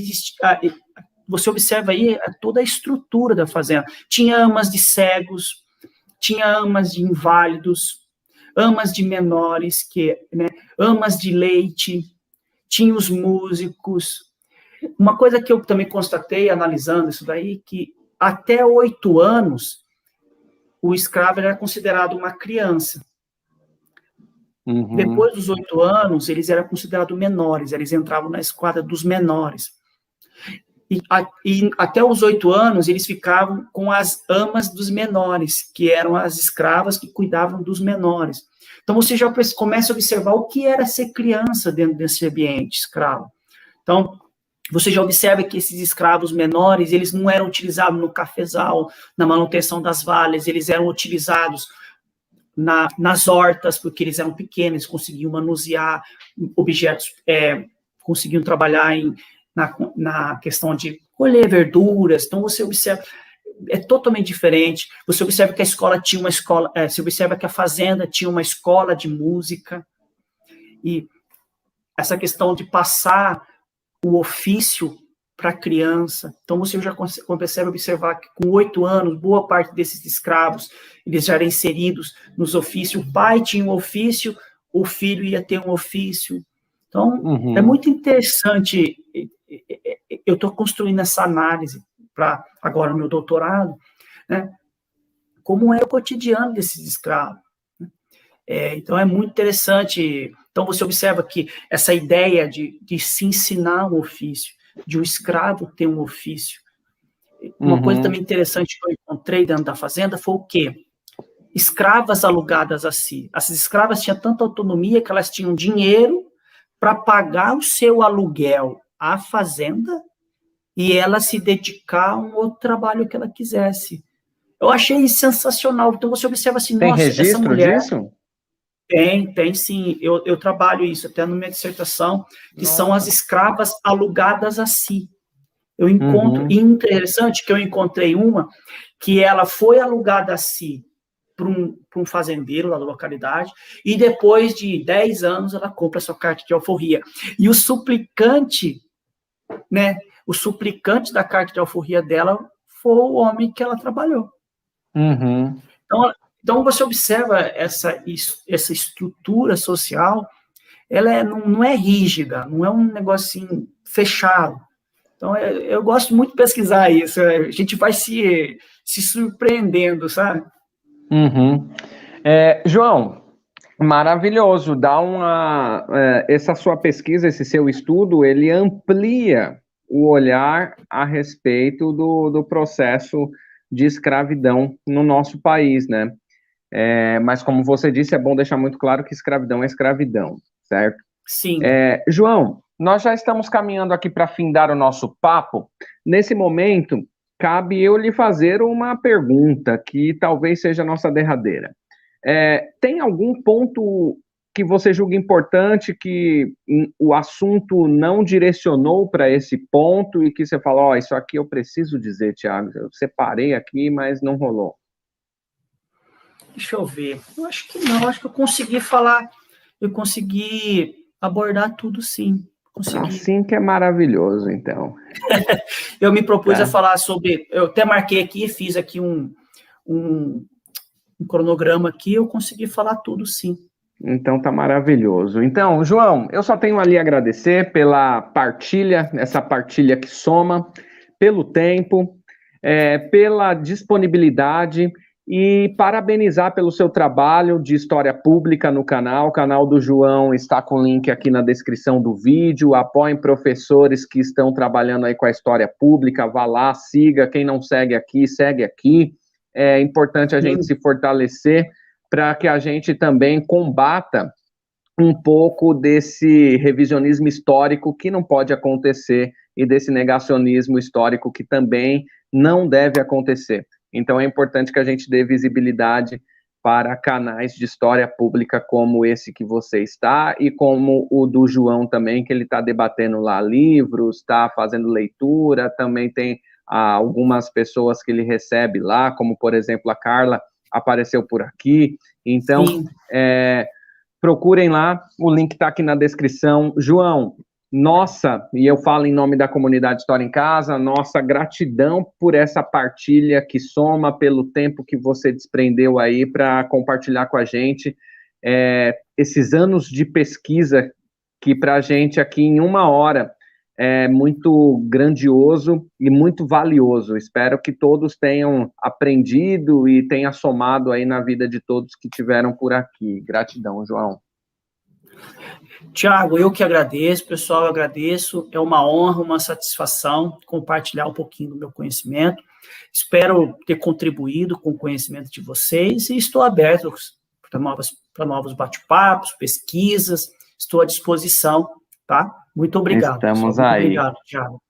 você observa aí toda a estrutura da fazenda. Tinha amas de cegos, tinha amas de inválidos, amas de menores, amas de leite, tinha os músicos. Uma coisa que eu também constatei, analisando isso daí, que até 8 anos, o escravo era considerado uma criança. Uhum. Depois dos 8 anos, eles eram considerados menores, eles entravam na esquadra dos menores. E até os 8 anos, eles ficavam com as amas dos menores, que eram as escravas que cuidavam dos menores. Então, você já começa a observar o que era ser criança dentro desse ambiente escravo. Então, você já observa que esses escravos menores, eles não eram utilizados no cafezal, na manutenção das valhas, eles eram utilizados nas hortas, porque eles eram pequenos, eles conseguiam manusear objetos, conseguiam trabalhar na questão de colher verduras. Então, você observa, é totalmente diferente. Você observa que a escola tinha uma escola, você observa que a fazenda tinha uma escola de música, e essa questão de passar o ofício para a criança. Então, você já consegue observar que com 8 anos, boa parte desses escravos, eles já eram inseridos nos ofícios. O pai tinha um ofício, o filho ia ter um ofício. Então, é muito interessante. Eu estou construindo essa análise para agora o meu doutorado, né? Como é o cotidiano desses escravos. Então, é muito interessante. Então, você observa que essa ideia de se ensinar um ofício, de um escravo ter um ofício. Uma coisa também interessante que eu encontrei dentro da fazenda foi o quê? Escravas alugadas a si. Essas escravas tinham tanta autonomia que elas tinham dinheiro para pagar o seu aluguel à fazenda e ela se dedicar a um outro trabalho que ela quisesse. Eu achei sensacional. Então, você observa assim, tem nossa, registro essa mulher... disso? Tem sim. Eu trabalho isso até na minha dissertação, que são as escravas alugadas a si. Eu encontro, interessante que eu encontrei uma que ela foi alugada a si para um fazendeiro lá da localidade, e depois de 10 anos ela compra a sua carta de alforria. E o suplicante, né, o suplicante da carta de alforria dela foi o homem que ela trabalhou. Então, você observa essa estrutura social, ela não é rígida, não é um negocinho fechado. Então, eu gosto muito de pesquisar isso, a gente vai se surpreendendo, sabe? João, maravilhoso, essa sua pesquisa, esse seu estudo, ele amplia o olhar a respeito do processo de escravidão no nosso país, né? Mas, como você disse, é bom deixar muito claro que escravidão é escravidão, certo? Sim. João, nós já estamos caminhando aqui para findar o nosso papo. Nesse momento, cabe eu lhe fazer uma pergunta que talvez seja a nossa derradeira. Tem algum ponto que você julga importante que o assunto não direcionou para esse ponto e que você fala, isso aqui eu preciso dizer, Thiago, eu separei aqui, mas não rolou? Deixa eu ver. Eu acho que não, acho que eu consegui abordar tudo, sim. Consegui. Assim que é maravilhoso, então. Eu me propus a falar sobre... Eu até marquei aqui, fiz aqui um cronograma aqui, eu consegui falar tudo, sim. Então tá maravilhoso. Então, João, eu só tenho ali a agradecer pela partilha, essa partilha que soma, pelo tempo, pela disponibilidade e parabenizar pelo seu trabalho de história pública no canal. O canal do João está com o link aqui na descrição do vídeo. Apoiem professores que estão trabalhando aí com a história pública. Vá lá, siga. Quem não segue aqui, segue aqui. É importante a gente se fortalecer para que a gente também combata um pouco desse revisionismo histórico que não pode acontecer e desse negacionismo histórico que também não deve acontecer. Então é importante que a gente dê visibilidade para canais de história pública como esse que você está e como o do João também, que ele está debatendo lá livros, está fazendo leitura, também tem algumas pessoas que ele recebe lá, como por exemplo a Carla apareceu por aqui. Então, procurem lá, o link está aqui na descrição. João, nossa, e eu falo em nome da comunidade História em Casa, nossa gratidão por essa partilha que soma, pelo tempo que você desprendeu aí para compartilhar com a gente esses anos de pesquisa que para a gente aqui em 1 hora é muito grandioso e muito valioso. Espero que todos tenham aprendido e tenha somado aí na vida de todos que tiveram por aqui. Gratidão, João. Tiago, eu que agradeço, pessoal, eu agradeço, é uma honra, uma satisfação compartilhar um pouquinho do meu conhecimento, espero ter contribuído com o conhecimento de vocês e estou aberto para novos bate-papos, pesquisas, estou à disposição, tá? Muito obrigado. Estamos pessoal. aí. Muito obrigado, Tiago.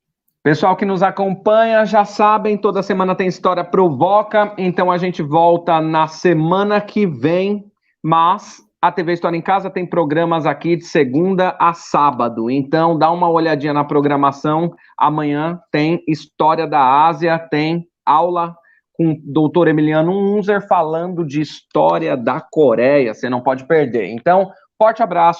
Pessoal que nos acompanha, já sabem, toda semana tem História Provoca, então a gente volta na semana que vem, mas a TV História em Casa tem programas aqui de segunda a sábado, então dá uma olhadinha na programação. Amanhã tem História da Ásia, tem aula com o doutor Emiliano Unzer falando de História da Coreia, você não pode perder. Então, forte abraço.